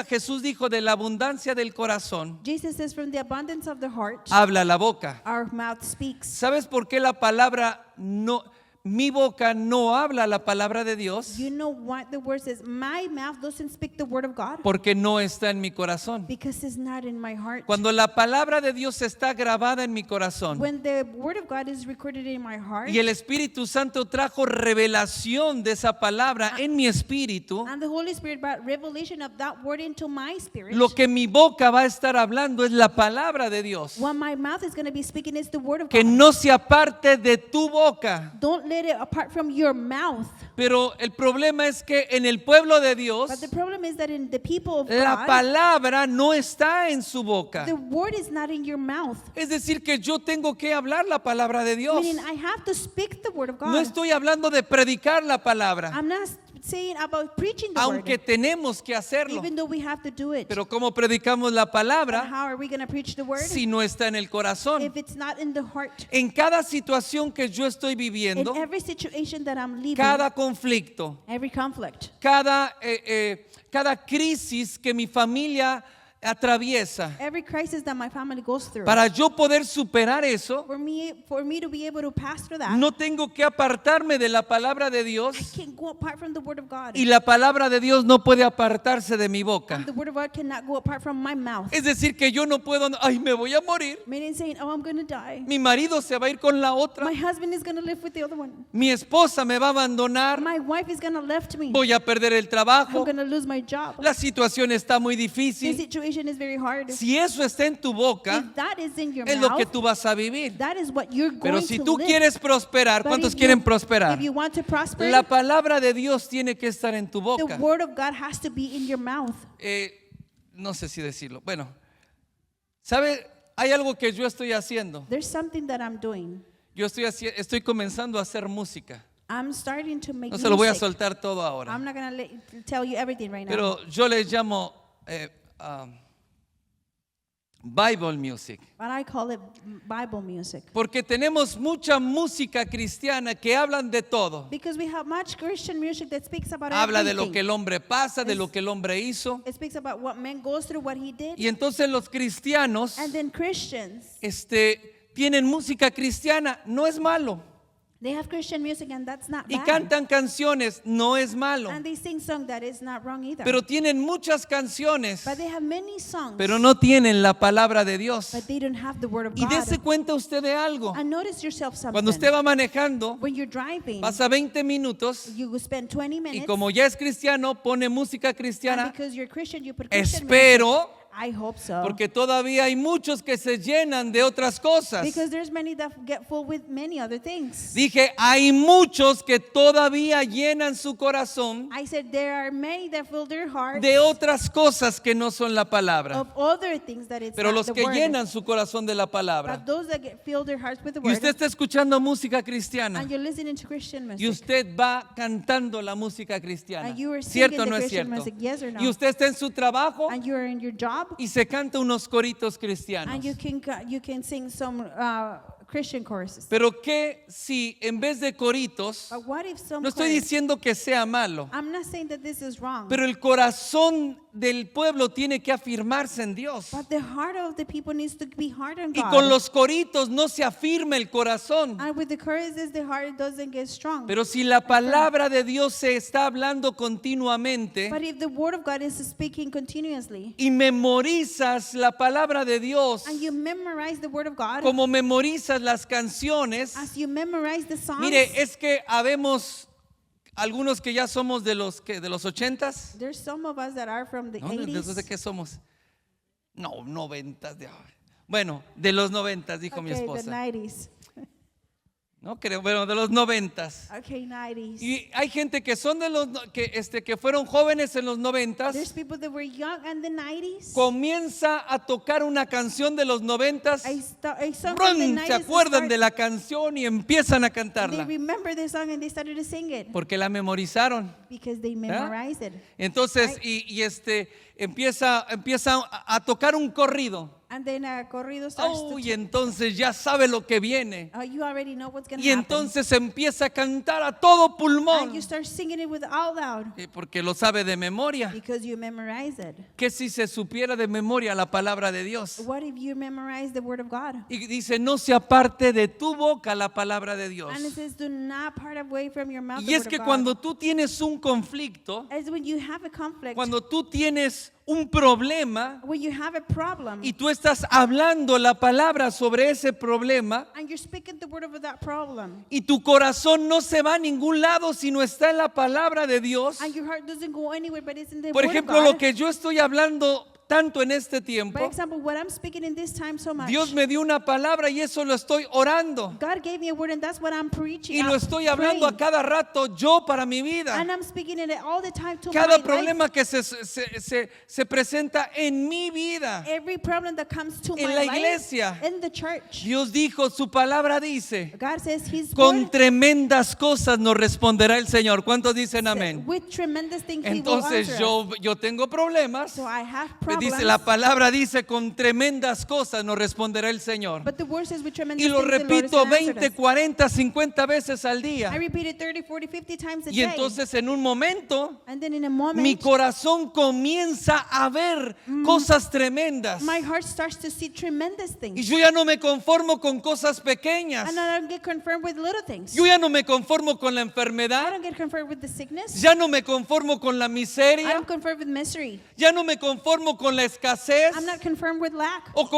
Jesús dijo de la abundancia del corazón, Jesus says, from the abundance of the heart, habla la boca. our mouth speaks. ¿Sabes por qué la palabra no, mi boca no habla la palabra de Dios? You know what the word says? My mouth doesn't speak the word of God Porque no está en mi corazón. because it's not in my heart. Cuando la palabra de Dios está grabada en mi corazón When the word of God is recorded in my heart, y el Espíritu Santo trajo revelación de esa palabra en mi espíritu, and the Holy Spirit brought revelation of that word into my spirit, lo que mi boca va a estar hablando es la palabra de Dios. what my mouth is going to be speaking is the word of Que God. no se aparte de tu boca. Don't let it apart from your mouth. Pero el problema es que en el pueblo de Dios But the problem is that in the people of la God, palabra no está en su boca. the word is not in your mouth. Es decir, que yo tengo que hablar la palabra de Dios. Meaning I have to speak the word of God. No estoy hablando de predicar la palabra, I'm not saying about preaching the aunque word, tenemos que hacerlo. even though we have to do it. Pero ¿cómo predicamos la But palabra how are we going to preach the word si no está en el corazón? if it's not in the heart? En cada situación que yo estoy In viviendo, every situation that I'm living, cada conflicto, every conflict, cada crisis que mi familia atraviesa, every crisis that my family goes through, para yo poder superar eso, for me to be able to pass through that, no tengo que apartarme de la palabra de I Dios can't go apart from the word of God. y la palabra de Dios no puede apartarse de mi boca. And the word of God cannot go apart from my mouth. Es decir, que yo no puedo, ay, me voy a morir. Meaning saying, oh, I'm going to die. Mi marido se va a ir con la otra. My husband is going to live with the other one. Mi esposa me va a abandonar. My wife is going to left me. Voy a perder el I'm trabajo. going to lose my job. La situación está muy The difícil. situation is very hard. Si eso está en tu boca, If that is in your es lo que mouth, tú vas a vivir. that is what you're Pero going si to tú live. quieres prosperar, But ¿cuántos if quieren you- prosperar? If you want to prosper, La palabra de Dios tiene que estar en tu the boca. word of God has to be in your mouth. No sé si decirlo. Bueno, ¿sabe? Hay algo que yo estoy haciendo. There's something that I'm doing. Yo estoy comenzando a hacer música. I'm starting to make No se lo voy a music. soltar todo ahora. I'm not going to tell you everything right now. Pero yo le llamo Bible music. But I call it Bible music. Porque tenemos mucha música cristiana que hablan de todo. Because we have much Christian music that speaks about Habla de everything. lo que el hombre pasa, de lo que el hombre hizo. It speaks about what man goes through, what he did. Y entonces los cristianos And then Christians, tienen música cristiana. No es malo. They have Christian music and that's not Y bad. cantan canciones, no es malo. And they sing songs that is not wrong either. Pero tienen muchas canciones, But they have many songs. pero no tienen la palabra de Dios. But they don't have the word of Y God. dése cuenta usted de algo. And notice yourself something. Cuando usted va manejando, When you're driving, pasa 20 minutos you will spend 20 minutes. y como ya es cristiano, pone música And cristiana. because you're Christian, you put Christian music. Espero, I hope so. porque todavía hay muchos que se llenan de otras cosas. Because there's many that get full with many other things. Dije, hay muchos que todavía llenan su corazón I said there are many that fill their hearts de otras cosas que no son la palabra. of other things that it's Pero not los the que word. llenan su corazón de la palabra. But those that fill their hearts with the Y word. usted está escuchando música cristiana. And you're listening to Christian music. Y usted va cantando la música cristiana. And you are ¿Cierto o singing no the es Christian cierto? music, yes or no? Y usted está en su trabajo And you're in your job. y se canta unos coritos cristianos. And you can sing some Christian choruses. Pero qué si en vez de coritos, But what if some no estoy chorus- diciendo que sea malo, I'm not saying that this is wrong. pero el corazón del pueblo tiene que afirmarse en Dios. But the heart of the people needs to be hard on Y God. con los coritos no se afirma el corazón. And with the choruses, the heart doesn't get strong. Pero si la palabra de Dios se está hablando continuamente But if the word of God is speaking continuously, y memorizas la palabra de Dios and you memorize the word of God, como memorizas las canciones, as you memorize the songs, mire, es que habemos algunos que ya somos de los 80s. there's some of us that are from the ¿No? ¿De 80s. qué somos? No, 90s. Bueno, de los 90s, dijo mi Okay, the esposa. 90s. No creo, bueno, de los 90s. Okay, 90s. Y hay gente que son de los que fueron jóvenes en los 90s. There's people that were young in the 90s. Comienza a tocar una canción de los 90s. A song from the ¡Brum! 90s Se acuerdan de start- la canción y empiezan a They cantarla remember the song and they started to sing it porque la memorizaron. because they memorized it. Entonces, empieza a tocar un corrido. And then corrido starts Oh, to y entonces ya sabe lo que viene. you already know what's going to Y happen. entonces empieza a cantar a todo And you pulmón. start singing it with all loud Porque lo sabe de memoria. because you memorize it. Que si se supiera de memoria la palabra de Dios. What if you memorize the word of God? Y dice, no se aparte de tu boca la palabra de Dios. And it says, do not part away from your mouth Y the es word que of cuando God. tú tienes un conflicto, As when you have a conflict, cuando tú tienes un problema when you have a problem, y tú estás hablando la palabra sobre ese problema and you're speaking the word over that problem, y tu corazón no se va a ningún lado si no está en la palabra de Dios. and your heart doesn't go anywhere, but it's in the Por word ejemplo, of God. lo que yo estoy hablando tanto en este For tiempo, example, what I'm speaking in this time so much, Dios me dio una palabra y eso lo estoy orando. God gave me a word, and that's what I'm preaching. Y lo I'm estoy hablando a praying. cada rato yo para mi vida. And I'm speaking it all the time to Cada my problema life. que se presenta en mi vida. Every problem that comes to En my la life, iglesia. in the church. Dios dijo, su palabra dice, God says His con word, tremendas cosas nos responderá el Señor. ¿Cuántos dicen amén? with tremendous things He will Entonces answer us. yo tengo problemas. So I have Me problems. dice, la palabra dice, con tremendas cosas nos responderá el Señor. But the word says with tremendous Y lo things the Lord is repito gonna answer 20, us. 40, 50 veces al I día. repeat it 30, 40, 50 times a Y day. entonces en un momento And then in a moment, mi corazón comienza a ver cosas tremendas. my heart starts to see tremendous Y things. yo ya no me conformo con cosas pequeñas. And I don't get confirmed with little things. Yo ya no me conformo con la I enfermedad. don't get confirmed with the sickness. Ya no me conformo con la I miseria. don't confirm with misery. Ya no me conformo con la escasez. I'm not confirmed with lack. O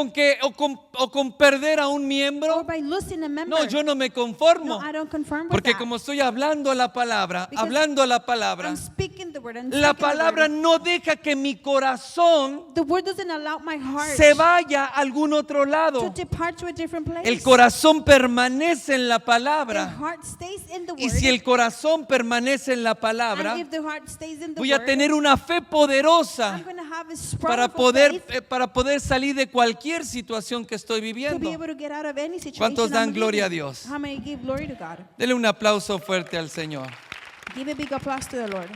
con perder a un Or miembro. by losing a member. No, yo no me conformo. No, I don't confirm with Porque that. como estoy hablando la palabra, Because hablando la palabra, I'm speaking the word. I'm la speaking the palabra word. no deja que mi corazón The word doesn't allow my heart se vaya a algún otro to lado. depart to a different place. El corazón permanece en la The palabra. heart stays in the word. Y si el corazón permanece en la palabra, and if the heart stays in the voy a word, tener una fe poderosa I'm going to have a para powerful faith para poder salir de cualquier situación que estoy to be viviendo. able to get out of any situation. ¿Cuántos dan I'm gloria a living. Dios? How many give glory to God? Dele un aplauso fuerte al Señor. Give a big applause to the Lord.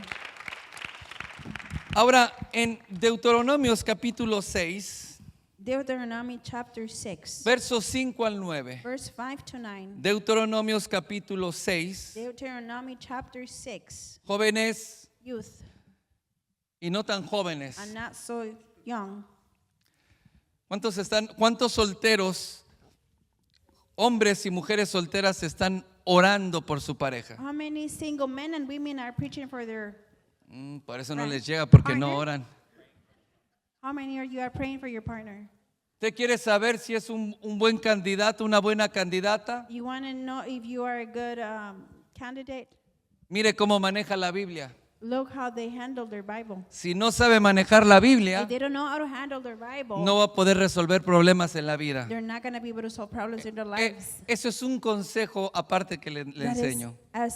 Ahora, en Deuteronomios capítulo 6, Deuteronomy chapter 6, versos 5 al 9. verse 5 to 9. Deuteronomios capítulo 6. Deuteronomy chapter 6. Jóvenes Youth y no tan jóvenes. and not so young. ¿Cuántos solteros, hombres y mujeres solteras están orando por su pareja? How many single men and women are preaching for their? Por eso no les llega, porque no Partner. oran. How many are praying for your partner? ¿Usted quiere saber si es un buen candidato, una buena candidata? You want to know if you are a good candidate? Mire cómo maneja la Biblia. Look how they handle their Bible. Si no sabe manejar la Biblia, If they don't know how to handle their Bible, no va a poder resolver problemas en la vida. they're not going to be able to solve problems in their lives. Eso es un consejo aparte que le That is enseño. a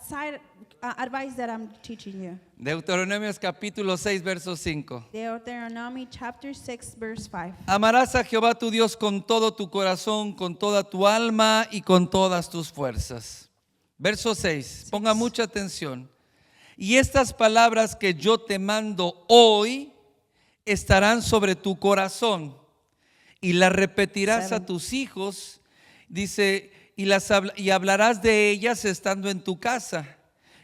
side advice that I'm teaching you. Deuteronomios capítulo 6, verso 5. Deuteronomy chapter 6, verse 5. Amarás a Jehová tu Dios con todo tu corazón, con toda tu alma y con todas tus fuerzas. Verso 6. Ponga mucha atención. Y estas palabras que yo te mando hoy estarán sobre tu corazón y las repetirás a tus hijos, dice, y hablarás de ellas estando en tu casa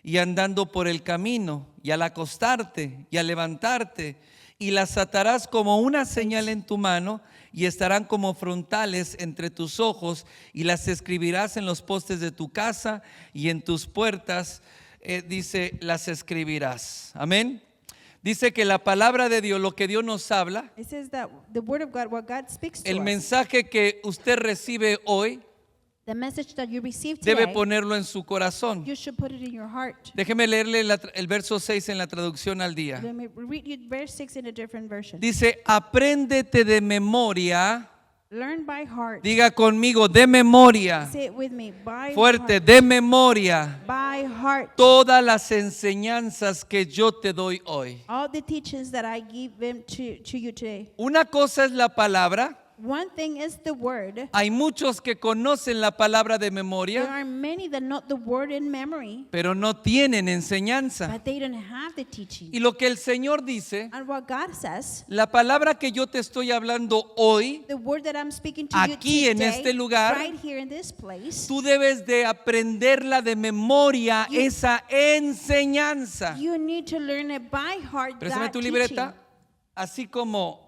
y andando por el camino y al acostarte y al levantarte, y las atarás como una señal en tu mano y estarán como frontales entre tus ojos, y las escribirás en los postes de tu casa y en tus puertas. Dice, las escribirás. Amén. Dice que la palabra de Dios, lo que Dios nos habla, It says that the word of God, what God speaks to el us, mensaje que usted recibe hoy, the message that you receive debe today, ponerlo en su corazón. you should put it in your heart. Déjeme leerle el verso 6 en la traducción al día. Let me read you verse 6 in a different version. Dice, apréndete de memoria. Learn by heart. Diga conmigo, de memoria. Say it with me. By Fuerte, heart. de memoria. By heart. Todas las enseñanzas que yo te doy hoy. All the teachings that I give them to you today. Una cosa es la palabra. One thing is the word. Hay muchos que conocen la palabra de There memoria, are many that know the word in memory, pero no tienen enseñanza. but they don't have the teaching. Y lo que el Señor dice, And what God says, la palabra que yo te estoy hablando hoy, the word that I'm speaking to aquí you en today, este lugar, right here in this place, tú debes de aprenderla de memoria, esa enseñanza. you need to learn it by heart. Préstame That tu teaching. libreta, así como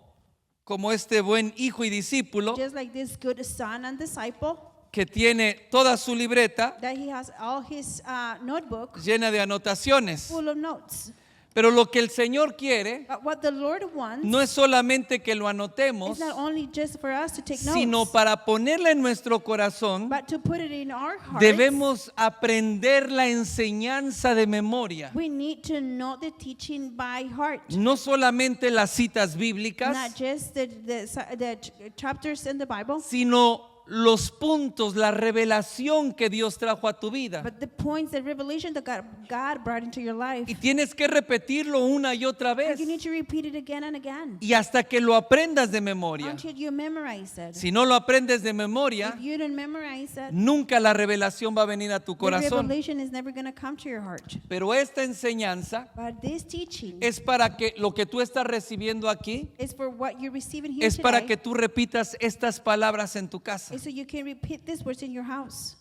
este buen hijo y discípulo Just like this good son and disciple, que tiene toda su libreta that he has all his notebook llena de anotaciones. full of notes. Pero lo que el Señor quiere But what the Lord wants no es solamente que lo anotemos, is not only just for us to take sino notes, para ponerla en nuestro corazón, but to put it in our hearts. debemos aprender la enseñanza de memoria. We need to know the teaching by heart. No solamente las citas bíblicas, Not just the chapters in the Bible, sino los puntos, la revelación que Dios trajo a tu vida. but the points, the revelation that God brought into your life. Y tienes que repetirlo una y otra And vez. you need to repeat it again and again Y hasta que lo aprendas de memoria. until you memorize it. Si no lo aprendes de memoria, If you don't memorize it, nunca la revelación va a venir a tu the corazón. revelation is never going to come to your heart. Pero esta enseñanza But this teaching es para que lo que tú estás recibiendo aquí is for what you're receiving here es para today. que tú repitas estas palabras en tu casa. Is so you can repeat these words in your house.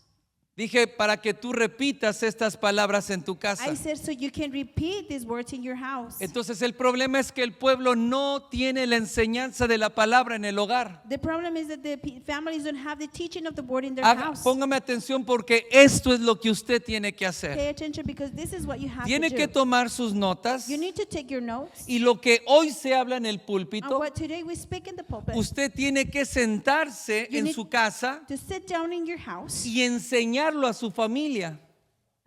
Dije, para que tú repitas estas palabras en tu casa. I said so you can repeat these words in your house. Entonces el problema es que el pueblo no tiene la enseñanza de la palabra en el hogar. The problem is that the families don't have the teaching of the word in their house. Póngame atención porque esto es lo que usted tiene que Pay hacer. attention because this is what you have Tiene to que do. tomar sus notas You need to take your notes. y lo que hoy se habla en el And púlpito, what today we speak in the pulpit. usted tiene que sentarse You en need su casa to sit down in your house y enseñarlo a su familia.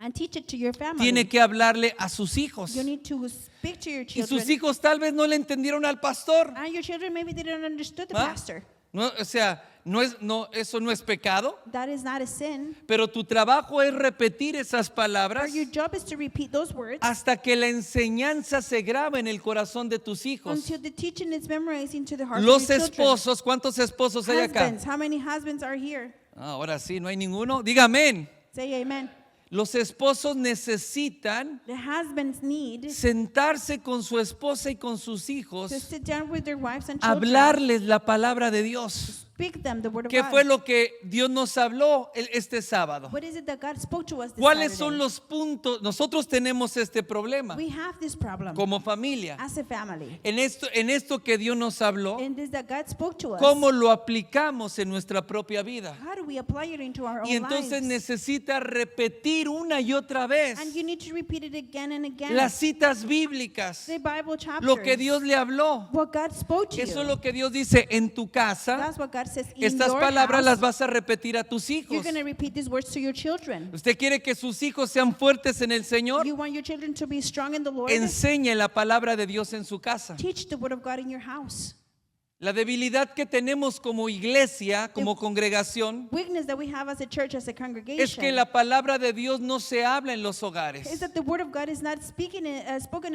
and teach it to your family. Tiene que hablarle a sus hijos. You need to speak to your Y children. sus hijos tal vez no le entendieron al pastor. And your children maybe they don't understand the ¿Ah? pastor. No, o sea, eso no es pecado, That is not a sin. pero tu trabajo es repetir esas palabras But your job is to repeat those words hasta que la enseñanza se grabe en el corazón de tus hijos. until the teaching is memorized into the hearts Los of your children. esposos, ¿cuántos esposos hay acá? Husbands, how many husbands are here? Ahora sí, no hay ninguno. Diga amén. Say amen. Los esposos necesitan The husbands need sentarse con su esposa y con sus hijos, to sit down with their wives and children hablarles la palabra de Dios. Speak them the word of ¿Qué God. fue lo que Dios nos habló este sábado? What is it that God spoke to us this ¿Cuáles Saturday? son los puntos? Nosotros tenemos este problema We have this problem como familia. as a family. En esto que Dios nos habló, And this that God spoke to us. ¿cómo lo aplicamos en nuestra propia vida? How do we apply it into our Y own entonces lives? necesita repetir una y otra vez And you need to repeat it again and again. las citas bíblicas, The Bible chapters. lo que Dios le habló. What God spoke to Eso you. es lo que Dios dice en tu casa. That's what God says in Estas your palabras house. las vas a repetir a tus You're hijos. going to repeat these words to your children. ¿Usted quiere que sus hijos sean fuertes en el Señor? You want your children to be strong in the Lord? Enseñe la palabra de Dios en su casa. Teach the word of God in your house. La debilidad que tenemos como iglesia, como congregación, Weakness that we have as a church, as a congregation, es que la palabra de Dios no se habla en los hogares. is that the word of God is not spoken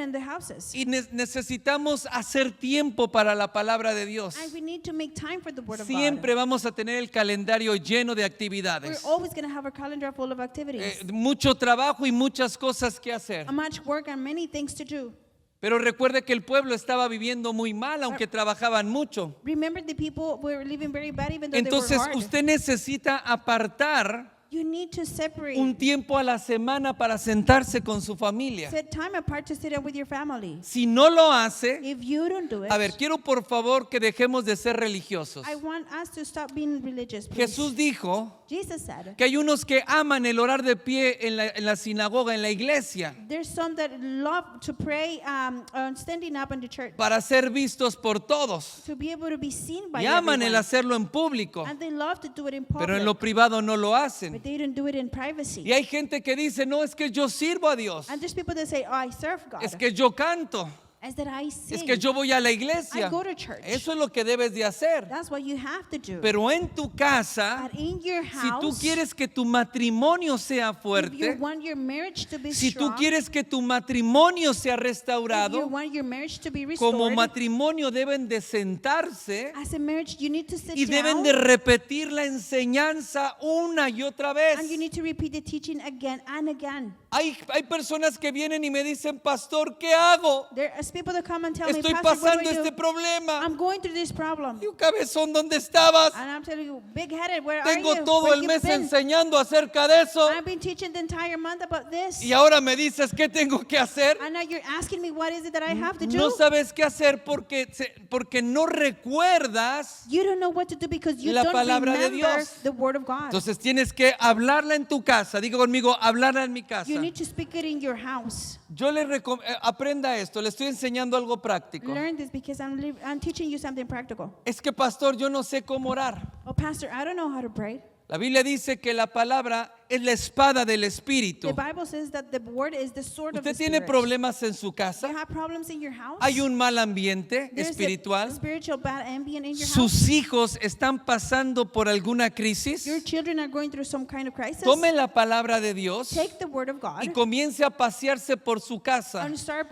in the houses. Y necesitamos hacer tiempo para la palabra de Dios. And we need to make time for the word of Siempre God. vamos a tener el calendario lleno de We're actividades. always going to have a calendar full of activities. Mucho trabajo y muchas cosas que hacer. Much work and many things to do. Pero recuerde que el pueblo estaba viviendo muy mal, aunque trabajaban mucho. Remember, the people were living very bad even though Entonces they were hard. usted necesita apartar You need to separate. un tiempo a la semana para sentarse con su familia. Set time apart to sit down with your family. Si no lo hace, If you don't do it, a ver, quiero por favor que dejemos de ser religiosos. I want us to stop being religious, please. Jesús dijo Jesus said, que hay unos que aman el orar de pie en la sinagoga, en la iglesia, there's some that love to pray standing up in the church para ser vistos por todos. to be able to be seen by Y aman el everyone. hacerlo en público, And they love to do it in public, pero en lo privado no lo hacen. but they don't do it in privacy. Y hay gente que dice, no, es que yo sirvo a Dios, And there's people that say, oh, I serve God. es que yo canto, As that I sing. es que yo voy a la iglesia. I go to church. Eso es lo que debes de hacer. That's what you have to do. Pero en tu casa, But in your si house, tú quieres que tu matrimonio sea if you fuerte, want your marriage to be si tú strong, quieres que tu matrimonio sea if you restaurado, want your marriage to be restored, como matrimonio deben de sentarse as a marriage, you need to sit y deben down de repetir la enseñanza una y otra vez. and you need to repeat the teaching again and again. Hay personas que vienen y me dicen, pastor, ¿qué hago? There's people that come and tell Estoy me, Pastor, what do pasando I do? este problema. I'm going through this problem. Y un cabezón, ¿dónde estabas? And I'm telling you, big-headed, where are Tengo you? todo Where el you mes been? enseñando acerca de eso. I've been teaching the entire month about this. Y ahora me dices, ¿qué tengo que hacer? And now you're asking me what is it that I have to do? No sabes qué hacer porque no recuerdas. You don't know what to do because you La don't palabra de remember Dios. the word of God. Entonces tienes que hablarla en tu casa. Diga conmigo, hablarla en mi casa. You need to speak it in your house. Yo le aprenda esto, le estoy enseñando algo práctico. Learn this because I'm teaching you something practical. Es que pastor, yo no sé cómo orar. Oh, Pastor, I don't know how to pray. La Biblia dice que la palabra es la espada del The Espíritu. Bible says that the word is the sword of the ¿Usted tiene Spirit. problemas en su You casa? have problems in your house? ¿Hay un mal ambiente There's espiritual? a spiritual bad ambient in your house? ¿Sus hijos están pasando por alguna crisis? Your children are going through some kind of crisis? Tome la palabra de Dios Take the word of God y comience a pasearse por su casa and start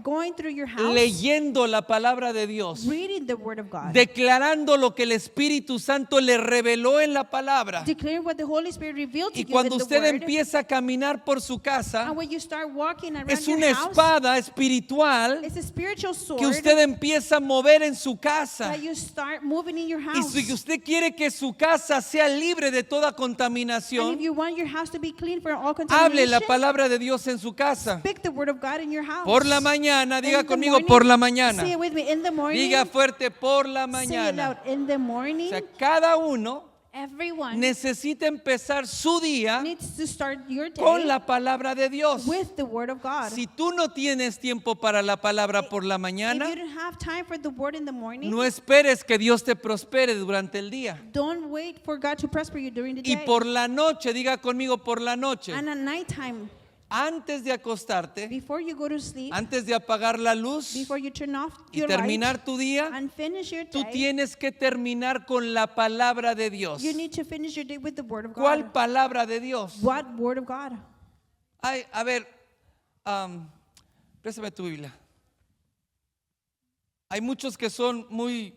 going through your house, leyendo la palabra de Dios, reading the word of God, declarando lo que el Espíritu Santo le reveló en la palabra. declaring what the Holy Spirit revealed to Y you cuando in the usted word. empieza a caminar por su casa, And when you start walking around es your una house, espada espiritual it's a spiritual sword que usted empieza a mover en su casa. that you start moving in your Y house. si usted quiere que su casa sea libre de toda And if contaminación, you want your house to be clean from all hable contamination, la palabra de Dios en su casa. speak the word of God in your house. Por la mañana, diga In the conmigo, morning, por la mañana. Say it with me. In the morning. Diga fuerte, por la Say it mañana. loud. In the morning. O sea, cada uno Everyone necesita empezar su día needs to start your day con la palabra de Dios. with the word of God. Si tú no tienes tiempo para la palabra por la If mañana, you don't have time for the word in the morning, no esperes que Dios te prospere durante el día. don't wait for God to prosper you during the Y day. por la noche, diga conmigo, por la noche, And at nighttime, antes de acostarte, before you go to sleep, antes de apagar la luz before you turn off y your terminar light tu día, and finish your tú day, tienes que terminar con la palabra de Dios. you need to finish your day with the word of ¿Cuál God. palabra de Dios? What word of God? Ay, a ver, préstame tu Biblia. Hay muchos que son muy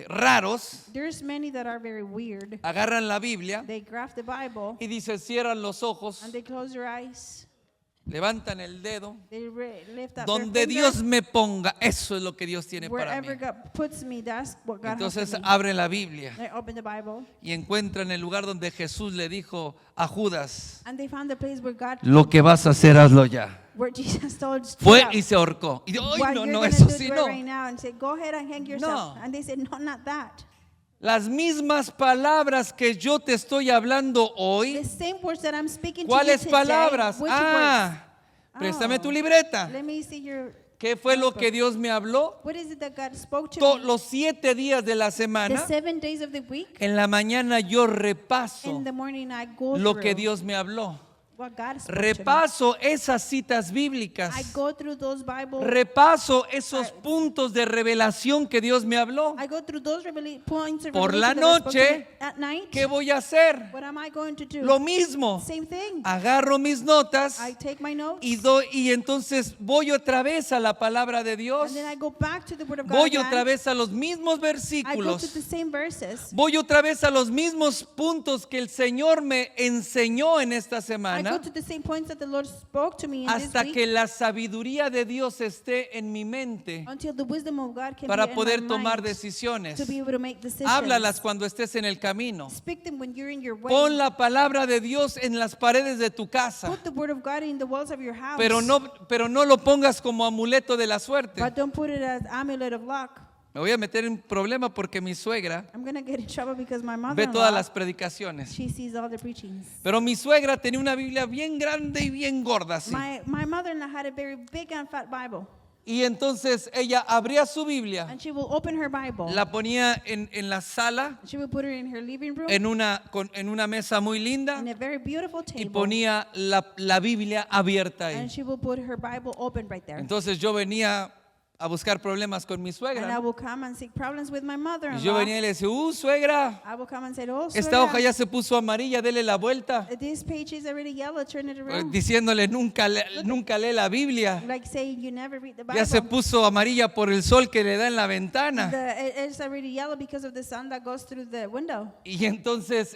raros. There's many that are very weird. Agarran la Biblia They grab the Bible y dicen, cierran los ojos and they close their eyes levantan el dedo. They lift up their Donde finger. Dios me ponga, eso es lo que Dios tiene para mí. Wherever God puts me, that's what God has Entonces for me. abren la Biblia They open the Bible, y encuentran el lugar donde Jesús le dijo a Judas, and they found the place where God, lo que vas a hacer, hazlo ya. where Jesus told Fue Judas, y se ahorcó. Y dijo, what ay, no, you're no, gonna eso do, sí do it no. right now, and said, go ahead and hang yourself. No. And they said, no, not that. Las mismas palabras que yo te estoy hablando hoy. The same words that I'm speaking to you ¿Cuáles today. palabras? Which Préstame Oh. tu libreta. words? Let me see your. ¿Qué fue lo que Dios me habló? What is it that God spoke to me? Los 7 días de la The semana, 7 days of the week. en la mañana yo repaso In the morning, I go lo through que Dios me habló. what God spoke to Repaso esas citas me. bíblicas. I go through those Bible. Repaso esos puntos de revelación que Dios me habló. I go through those points of Por la revelation that God spoke to me. noche, At night. ¿Qué voy a hacer? What am I going to do? Lo mismo. Same thing. Agarro mis notas I take my notes. y entonces voy otra vez a la palabra de Dios. And then I go back to the Word of God. Voy again. otra vez a los mismos I go to versículos. the same verses. Voy otra vez a los mismos puntos que el Señor me enseñó en esta I go semana to the same points that the Lord spoke to me in hasta this que week, la sabiduría de Dios esté en mi mente until the wisdom of God can para be poder in my tomar mind, decisiones. to be able to make decisions. Háblalas cuando estés en el camino. Speak them when you're in your way. Pon la palabra de Dios en las paredes de tu casa, Put the Word of God in the walls of your house. pero no lo pongas como amuleto de la suerte. But don't put it as amulet of luck. Me voy a meter en problema porque mi suegra I'm going to get in trouble because my ve todas mother-in-law, las predicaciones. she sees all the preachings. Pero mi suegra tenía una Biblia bien grande y bien gorda así. My mother-in-law had a very big and fat Bible. Y entonces ella abría su Biblia, And she will open her Bible. la ponía en la sala, She will put her in her living room en una mesa muy linda, in a very beautiful y table. ponía la Biblia abierta ahí. And she will put her Bible open right there. Entonces yo venía a buscar problemas con mi And I suegra. will come and seek problems with my Y yo mother-in-law. venía y le decía, suegra, I will come and say, oh, esta suegra, hoja ya se puso amarilla, dele la vuelta. this page is already yellow, turn it around. Diciéndole, nunca lee la Biblia. Like saying you never read the Bible. Ya se puso amarilla por el sol que le da en la ventana. It's already yellow because of the sun that goes through the window. Y entonces,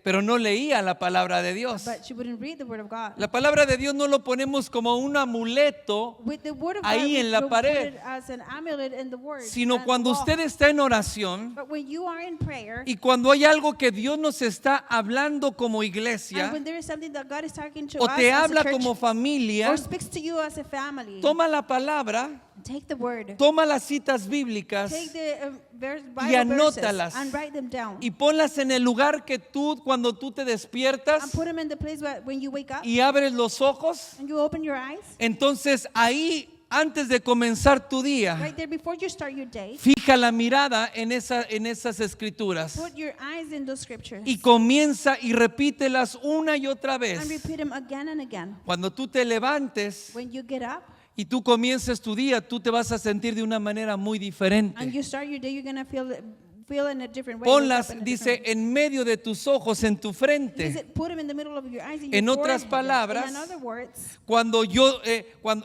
pero no leía la palabra de Dios. But she wouldn't read the Word of God. La palabra de Dios no lo ponemos como un amuleto, With the Word of ahí God, en la we pared. put it as an amulet in the Word. sino and cuando walk. usted está en oración But when you are in prayer, y cuando hay algo que Dios nos está hablando como and iglesia when there is something that God is talking to o us te as a habla church, como familia, or speaks to you as a family, toma la palabra, take the Word, toma las citas bíblicas take the Bible y anótalas verses and write them down. y ponlas en el lugar que cuando tú te And despiertas put them in the place when you wake up y abres los ojos, and you open your eyes. entonces ahí, antes de comenzar tu día, Right there before you start your day, fija la mirada en esas escrituras put your eyes in those scriptures y comienza y repítelas una y otra and vez. repeat them again and again. Cuando tú te levantes When you get up y tú comiences tu día, tú te vas a sentir de una manera muy and diferente. you start your day, you're going to feel in a different way. Ponlas, wake up in a dice, different way. en medio de tus ojos, en tu Dice, frente. put them in the middle of your eyes, in En your otras forehead. palabras, In other words, Cuando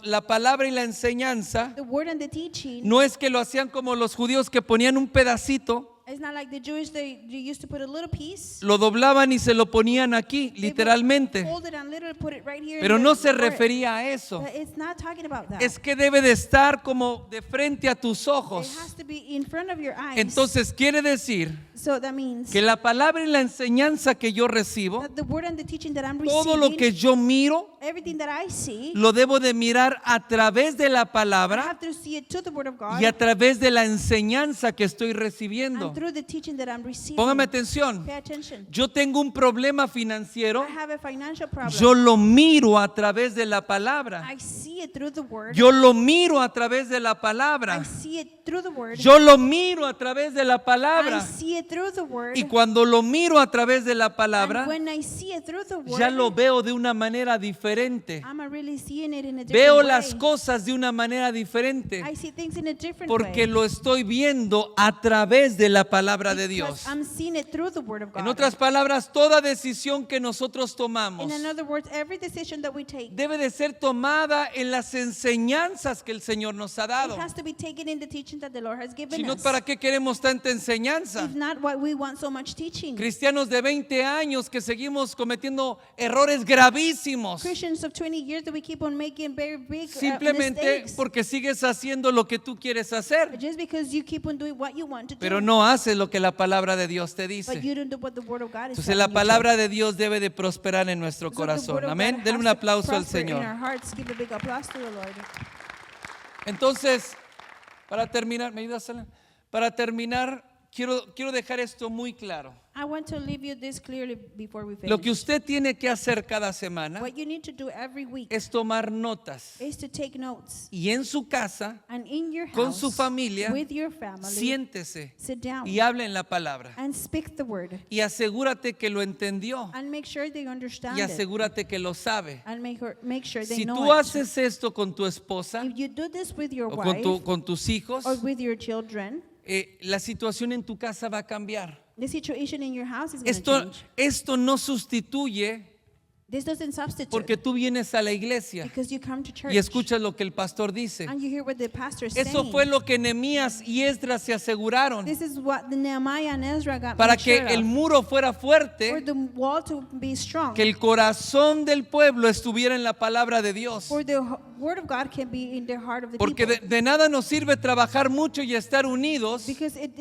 la palabra y la enseñanza, the word and the teaching, no es que lo hacían como los judíos que ponían un pedacito, it's not like the Jewish, they used to put a little piece. lo doblaban y se lo ponían aquí, They would literalmente. fold it and literally put it right here in Pero the no se forehead. refería a eso. But it's not talking about that. Es que debe de estar como de frente a tus It ojos. has to be in front of your eyes. Entonces quiere decir So that means que la palabra y la enseñanza que yo recibo, that the word and the teaching that I'm todo receiving, lo que yo miro, everything that I see, lo debo de mirar a través de la I palabra have to see it to the word of God y a través de la enseñanza que estoy recibiendo. and through the teaching that I'm receiving. Póngame atención. Pay attention. Yo tengo un problema financiero, I have a financial problem. yo lo miro a través de la palabra. I see it through the word. Yo lo miro a través de la I palabra. see it through the word. Yo lo miro a través de la I palabra. see it through the word. Y cuando lo miro a través de la And palabra, when I see it through the word, ya lo veo de una manera diferente. I'm really seeing it in a different Veo way. las cosas de una manera diferente I see things in a different porque way. lo estoy viendo a través de la la palabra de Because Dios. I'm seeing it through the Word of God. En otras palabras, toda decisión que nosotros tomamos In other words, every decision that we take, debe de ser tomada en las enseñanzas que el Señor nos ha dado. it has to be taken in the teaching that the Lord has given Si no, us. ¿para qué queremos tanta enseñanza? If not, why we want so much teaching. Cristianos de 20 años que seguimos cometiendo errores gravísimos Christians of 20 years that we keep on making very big simplemente mistakes. porque sigues haciendo lo que tú quieres hacer, Just because you keep on doing what you want to pero do, no haces lo que la palabra de Dios te dice. but you don't do what the Word of God is Entonces telling la you to. palabra de Dios debe de prosperar en nuestro So the Word corazón. of Amén. God Denle un has to aplauso al prosper in Señor. our hearts. Give a big applause to the Lord. Entonces, para terminar, ¿me ayudas, Alan? Para terminar, quiero dejar esto muy claro. I want to leave you this clearly before we finish. Lo que usted tiene que hacer cada semana What you need to do every week es tomar notas is to take notes. y en su casa, And in your house, con su familia, with your family, siéntese sit down y hable en la palabra. and speak the word. Y asegúrate que lo entendió And make sure they understand y it. asegúrate que lo sabe. And make sure they Si know tú it. haces esto con tu esposa If you do this with your o wife con tus hijos, or with your children, la situación en tu casa va a cambiar. the situation in your house is going to change. Esto no sustituye This doesn't substitute porque tú vienes a la iglesia because you come to church y escuchas lo que el pastor dice. and you hear what the pastor is Eso saying. fue lo que Nehemías y Esdras se aseguraron This is what the Nehemiah and Ezra got para made que sure el of. muro fuera For fuerte, the wall to be strong, que el corazón del pueblo estuviera en la palabra de Dios. for the word of God can be in the heart of the Porque people. de nada nos sirve trabajar mucho y estar unidos Because it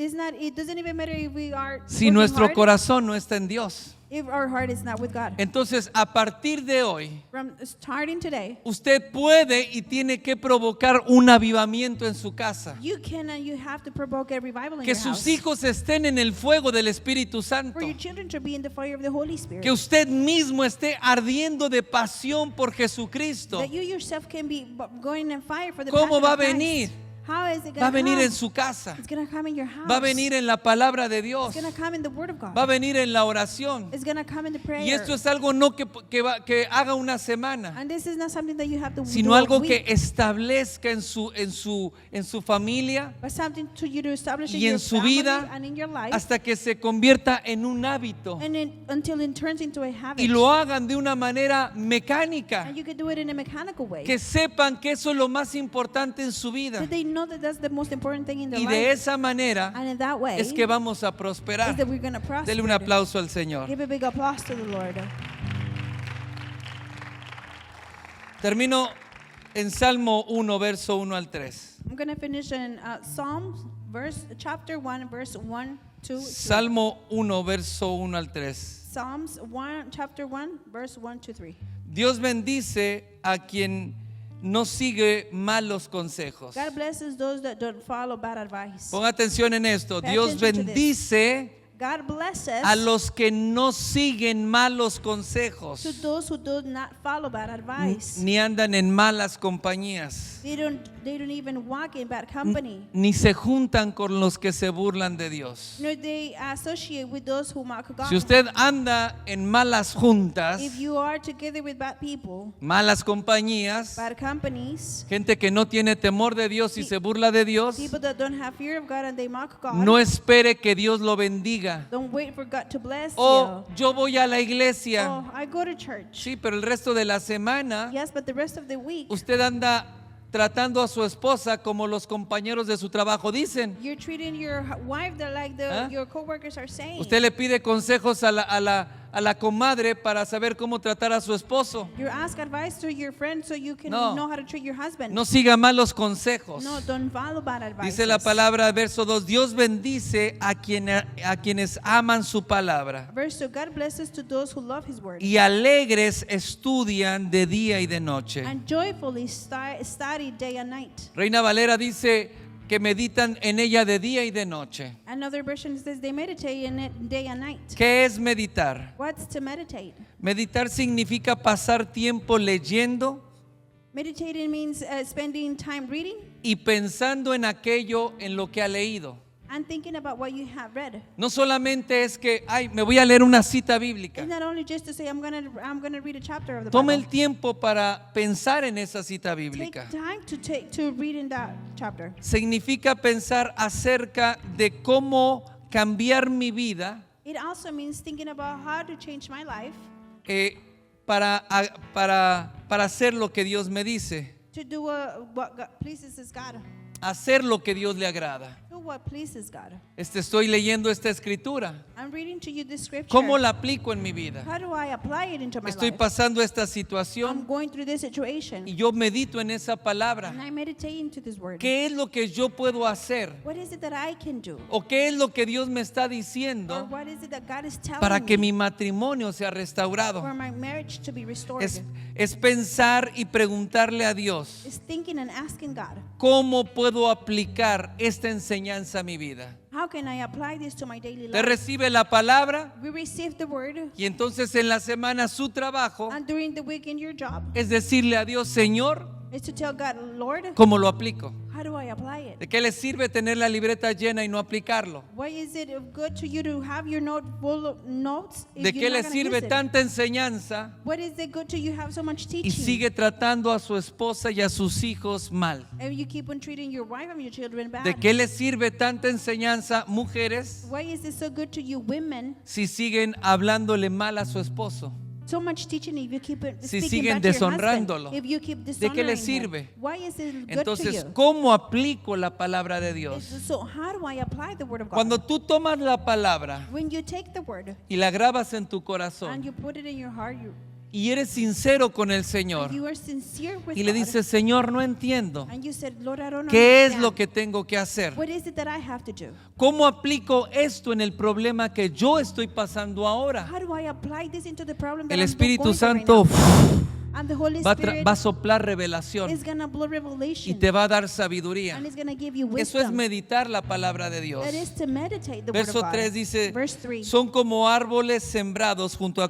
doesn't even matter if we are si working nuestro hard, corazón no está en Dios. if our heart is not with God. Entonces, a partir de hoy, From starting today, usted puede y tiene que provocar un avivamiento en su casa. you can and you have to provoke a revival in Que your sus house. hijos estén en el fuego del Espíritu Santo. For your children to be in the fire of the Holy Spirit. Que usted mismo esté ardiendo de pasión por Jesucristo. That you yourself can be going in fire for the ¿Cómo passion va a of Christ. venir? How is it Va a going to venir come? en su casa. It's going to come in your house. Va a venir en la palabra de Dios. It's going to come in the word of God. Va a venir en la oración. It's going to come in the prayer. Y esto es algo no que haga una semana, And this is not something that you have to sino do algo a que week, establezca en su familia but something to you to establish in y en your su family vida and in your life, hasta que se convierta en un hábito and until it turns into a habit. y lo hagan de una manera mecánica. And you can do it in a mechanical way. Que sepan que eso es lo más importante en su vida. That they know that that's the most important thing in their Y life. de esa manera And in that way, es que vamos a is prosperar. that we're going to prosper. Dele un aplauso al Señor. Give a big applause to the Lord. Termino en Salmo 1, verso 1 al 3. I'm going to finish in Psalms, chapter 1, verse 1, 2, 3. Salmo 1, verso 1 al 3. Psalms 1, chapter 1, verse 1 to 3. Dios bendice a quien no sigue malos consejos. God blesses those that don't follow bad advice. Ponga atención en esto. Pay Dios attention to this. bendice God blesses a los que no siguen malos consejos to those who do not follow bad advice. ni andan en malas compañías, They don't even walk in bad company. ni se juntan con los que se burlan de Dios. Nor they associate with those who mock God. Si usted anda en malas juntas, If you are together with bad people, malas compañías, bad companies, gente que no tiene temor de Dios y se burla de Dios, people that don't have fear of God and they mock God, no espere que Dios lo bendiga. don't wait for God to bless Oh, you. yo voy a la iglesia. Oh, I go to church. Sí, pero el resto de la semana Yes, but the rest of the week, usted anda tratando a su esposa como los compañeros de su trabajo dicen. you're treating your wife like ¿Ah? your coworkers are saying. Usted le pide consejos a la comadre para saber cómo tratar a su esposo. You ask advice to your friend so you can No. know how to treat your husband. No siga malos consejos. No, don't follow bad advice. Dice la palabra, verso 2, Dios bendice a quienes aman su palabra Verse 2, God blesses to those who love His word y alegres estudian de día y de noche. and joyfully study day and night. Reina Valera dice que meditan en ella de día y de noche. Another version says they meditate in it day and night. ¿Qué es meditar? What's to meditate? Meditar significa pasar tiempo leyendo Meditating means spending time reading y pensando en aquello en lo que ha leído. and thinking about what you have read. No solamente es que, ay, me voy a leer una cita bíblica. It's not only just to say I'm gonna read a chapter of the Tome Bible. el tiempo para pensar en esa cita Take bíblica. time to read in that chapter. Significa pensar acerca de cómo cambiar mi vida It also means thinking about how to change my life para hacer lo que Dios me dice, to do what God pleases God. hacer lo que Dios le agrada. Do what pleases God. Estoy leyendo esta escritura. I'm reading to you this scripture. ¿Cómo la aplico en mi vida? How do I apply it into my Estoy life? pasando esta I'm situación going through this situation. y yo medito en esa And palabra. I meditate into this word. ¿Qué es lo que yo puedo hacer? What is it that I can do? ¿O qué es lo que Dios me está Or diciendo what is it that God is telling para que me mi matrimonio sea restaurado? for my marriage to be restored? Es pensar y preguntarle a Dios, It's thinking and asking God, ¿cómo puedo aplicar esta enseñanza a mi vida? how can I apply this to my daily Usted life? recibe la palabra We receive the word, y entonces en la semana su trabajo and during the week in your job es decirle a Dios, Señor, is to tell God, Lord, ¿cómo lo aplico? how do I apply it? ¿De qué le sirve tener la libreta llena y no aplicarlo? Why is it good to you to have your note full of notes if ¿De you're qué not le gonna sirve use it? tanta enseñanza What is it good to you have so much y teaching? sigue tratando a su esposa y a sus hijos mal? And you keep on treating your wife and your children bad. ¿De qué le sirve tanta enseñanza, mujeres, Why is it so good to you women? si siguen hablándole mal a su esposo? So much teaching if you keep it Si speaking siguen bad to your deshonrándolo. husband, if you keep ¿De qué le dishonoring him. sirve? Why is it good Entonces, to you? ¿cómo aplico la palabra de Dios? So how do I apply the word of God? Cuando tú tomas la palabra When you take the word y la grabas en tu and corazón you put it in your heart, y eres sincero con el Señor you are sincere with y le God, dices, Señor, no entiendo, and you said, Lord, I don't ¿qué es understand. lo que tengo que hacer? What is it that I have to do? ¿Cómo aplico esto en el problema que yo estoy pasando ahora? How do I apply this into the problem that El I'm Espíritu going through right Santo now? And the Holy Spirit va a soplar revelación is going to blow y revelation te va a dar sabiduría. and is going to give you Eso es wisdom. meditar la palabra de Dios. That is to meditate the Verso word of 3 God. dice, Verse 3. son como árboles sembrados junto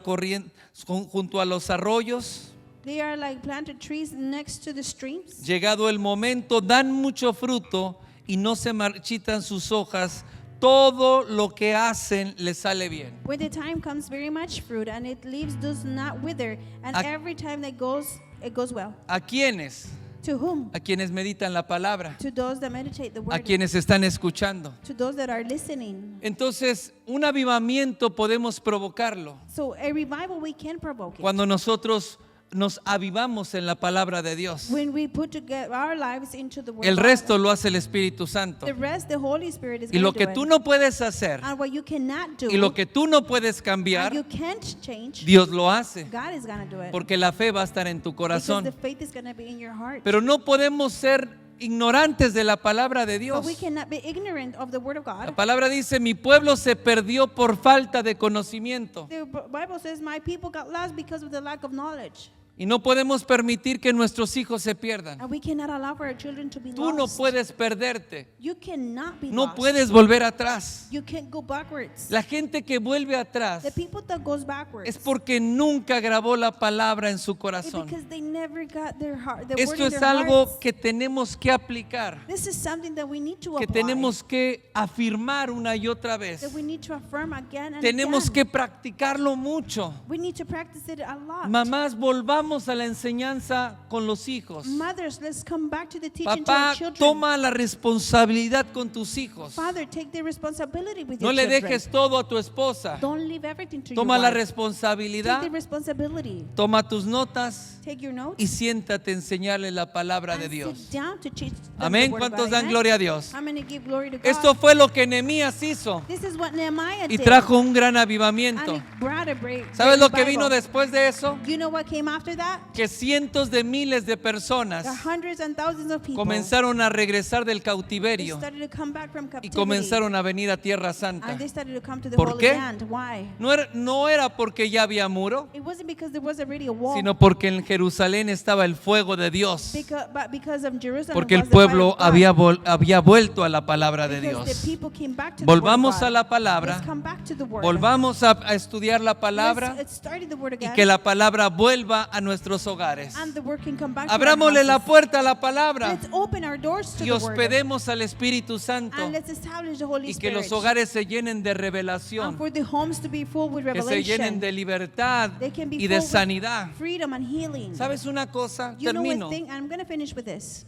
a los arroyos. They are like planted trees next to the streams. Llegado el momento, dan mucho fruto y no se marchitan sus hojas. Todo lo que hacen les sale bien. When the time comes, very much fruit, and its leaves does not wither, and A- every time that goes, it goes well. ¿A quiénes? To whom? A quienes meditan la palabra. To those that meditate the A word. quienes están escuchando. To those that are listening. Entonces, un avivamiento podemos provocarlo So a revival we can provoke it. cuando nosotros nos avivamos en la palabra de Dios. When we put together our lives into the word El of God. resto lo hace el Espíritu Santo. The rest, the Holy Spirit is Y going lo to que do tú it. no puedes hacer And what you cannot do, y lo que tú no puedes and cambiar, you can't change, Dios lo hace. God is going to do it. Porque la fe va a estar en tu Because the corazón. faith is going to be in your heart. Pero no podemos ser ignorantes de la palabra de But Dios. we cannot be ignorant of the word of La God. palabra dice, mi pueblo se perdió por falta de conocimiento. The Bible says, my people got lost because of the lack of knowledge. Y no podemos permitir que nuestros hijos se pierdan. And we cannot allow for our children to be Tú no lost. puedes perderte. You cannot be No lost. puedes volver atrás. You can't go backwards. La gente que vuelve atrás The people that goes backwards es porque nunca grabó la palabra en su is corazón. because they never got their heart, the word Esto in es their algo hearts. que tenemos que aplicar, This is something that we need to que apply. tenemos que afirmar una y otra vez. That we need to affirm again and Tenemos again. que practicarlo mucho. We need to practice it a lot. Mamás, volvamos a la enseñanza con los hijos. Mothers, let's come back to the teaching to Papá, our children. toma la responsabilidad con tus hijos. Father, take the responsibility with No your le children. dejes todo a tu esposa. Don't leave everything to Toma your la wife. responsabilidad, Take the responsibility. toma tus notas Take your notes. y siéntate a enseñarle la palabra de and Dios. sit down to teach them Amén. the word of ¿Cuántos God. dan Amen? gloria a Dios? How many give glory to God? Esto fue lo que Nehemías hizo This is what Nehemiah y did. trajo un gran And avivamiento. it brought a great ¿Sabes lo que revival. vino después de eso? You know what came after that? Que cientos de miles de personas The hundreds and thousands of people comenzaron a regresar del they cautiverio started to come back from y captivity. comenzaron a venir a Tierra Santa. And they started to come to the ¿Por Holy qué? Land. Why? No era porque ya había muro, It wasn't because there was already a wall. sino porque en Jerusalén estaba el fuego de Dios. But because of Jerusalem Porque el was the fire pueblo of God. había vuelto a la palabra de Because Dios. the people came back to the Volvamos word of a God. la palabra, Let's come back to the word. volvamos a estudiar la palabra Let's study the word y again. que la palabra vuelva a nuestros hogares. And the word can come back to our Abrámosle la houses. puerta a la palabra Let's open our doors to y the word. hospedemos al Espíritu Santo And let's establish the Holy y que Spirit. los hogares se llenen de And revelación, for the homes to be full with que se llenen revelation. de libertad They can be y de full with sanidad. freedom and healing. ¿Sabes una cosa? You know Termino. one thing, and I'm going to finish with this.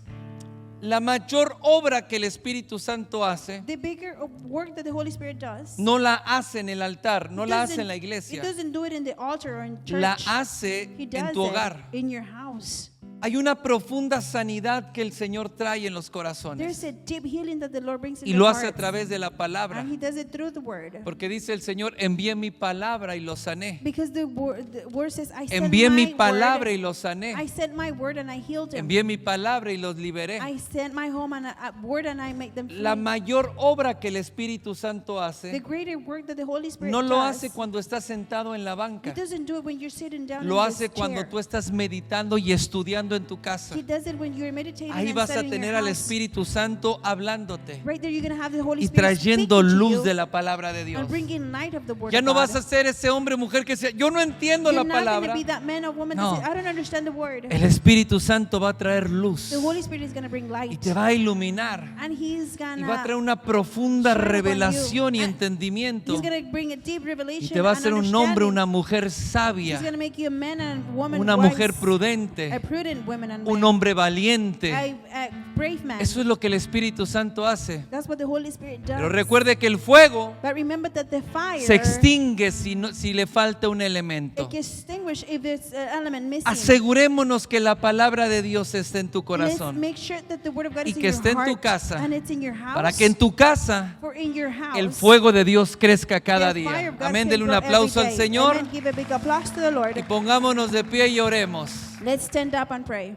La mayor obra que el Espíritu Santo hace the bigger work that the Holy Spirit does, no la hace en el altar, no He la hace en doesn't- la He iglesia, doesn't do it in the altar or in church. la hace He does en tu hogar. it in your house. Hay una profunda sanidad que el Señor trae en los There's corazones a deep healing that the Lord brings in y the lo hace a hearts, través de la palabra, and He does it through the word. porque dice el Señor, envié mi palabra y lo sané. Because the word says, I sent Envié mi my palabra y word, lo I sané. sent my word and I healed him. Envié mi palabra y los liberé. I sent my home and word and I make them free. La mayor obra que el Espíritu Santo The hace greater work that the Holy Spirit no lo does, hace cuando estás sentado en la He banca. doesn't do it when you're sitting down Lo in hace this cuando chair. tú estás meditando y estudiando en tu casa. He does it when you're meditating Ahí and vas a studying in tener your al house. Espíritu Santo hablándote Right there, you're going to have the Holy y Spirit trayendo speaking to luz you de la palabra de Dios. and bringing light of the word Ya of no God. vas a ser ese hombre o mujer que sea, yo no entiendo You're la not going to palabra. be that man or woman No. that says, I don't understand the word. El Espíritu Santo va a traer luz The Holy Spirit is going to bring y light. te va a iluminar And He's going y va a traer to una profunda shine upon revelación y you. entendimiento He's going to bring a deep y revelation te va a and hacer un hombre, understanding. una mujer He's sabia, going to make you a man and woman una wise, mujer a prudente, prudent woman and un man, hombre valiente. a brave man. Eso es lo que el Espíritu Santo hace. That's what the Holy Spirit does. Pero recuerde que el fuego But remember that the fire se extingue si le falta un elemento. it can extinguish if there's an element missing. Asegurémonos que la palabra de Dios esté en tu Let's corazón make sure that the word of God y is in que your esté en tu heart casa, and it's in your house. para que en tu casa For in your house, el fuego de Dios crezca cada the fire día. of God Amén. can Denle un grow aplauso every al day. Señor Amen. Give a big applause to the Lord. y pongámonos de pie y oremos. Let's stand up and pray.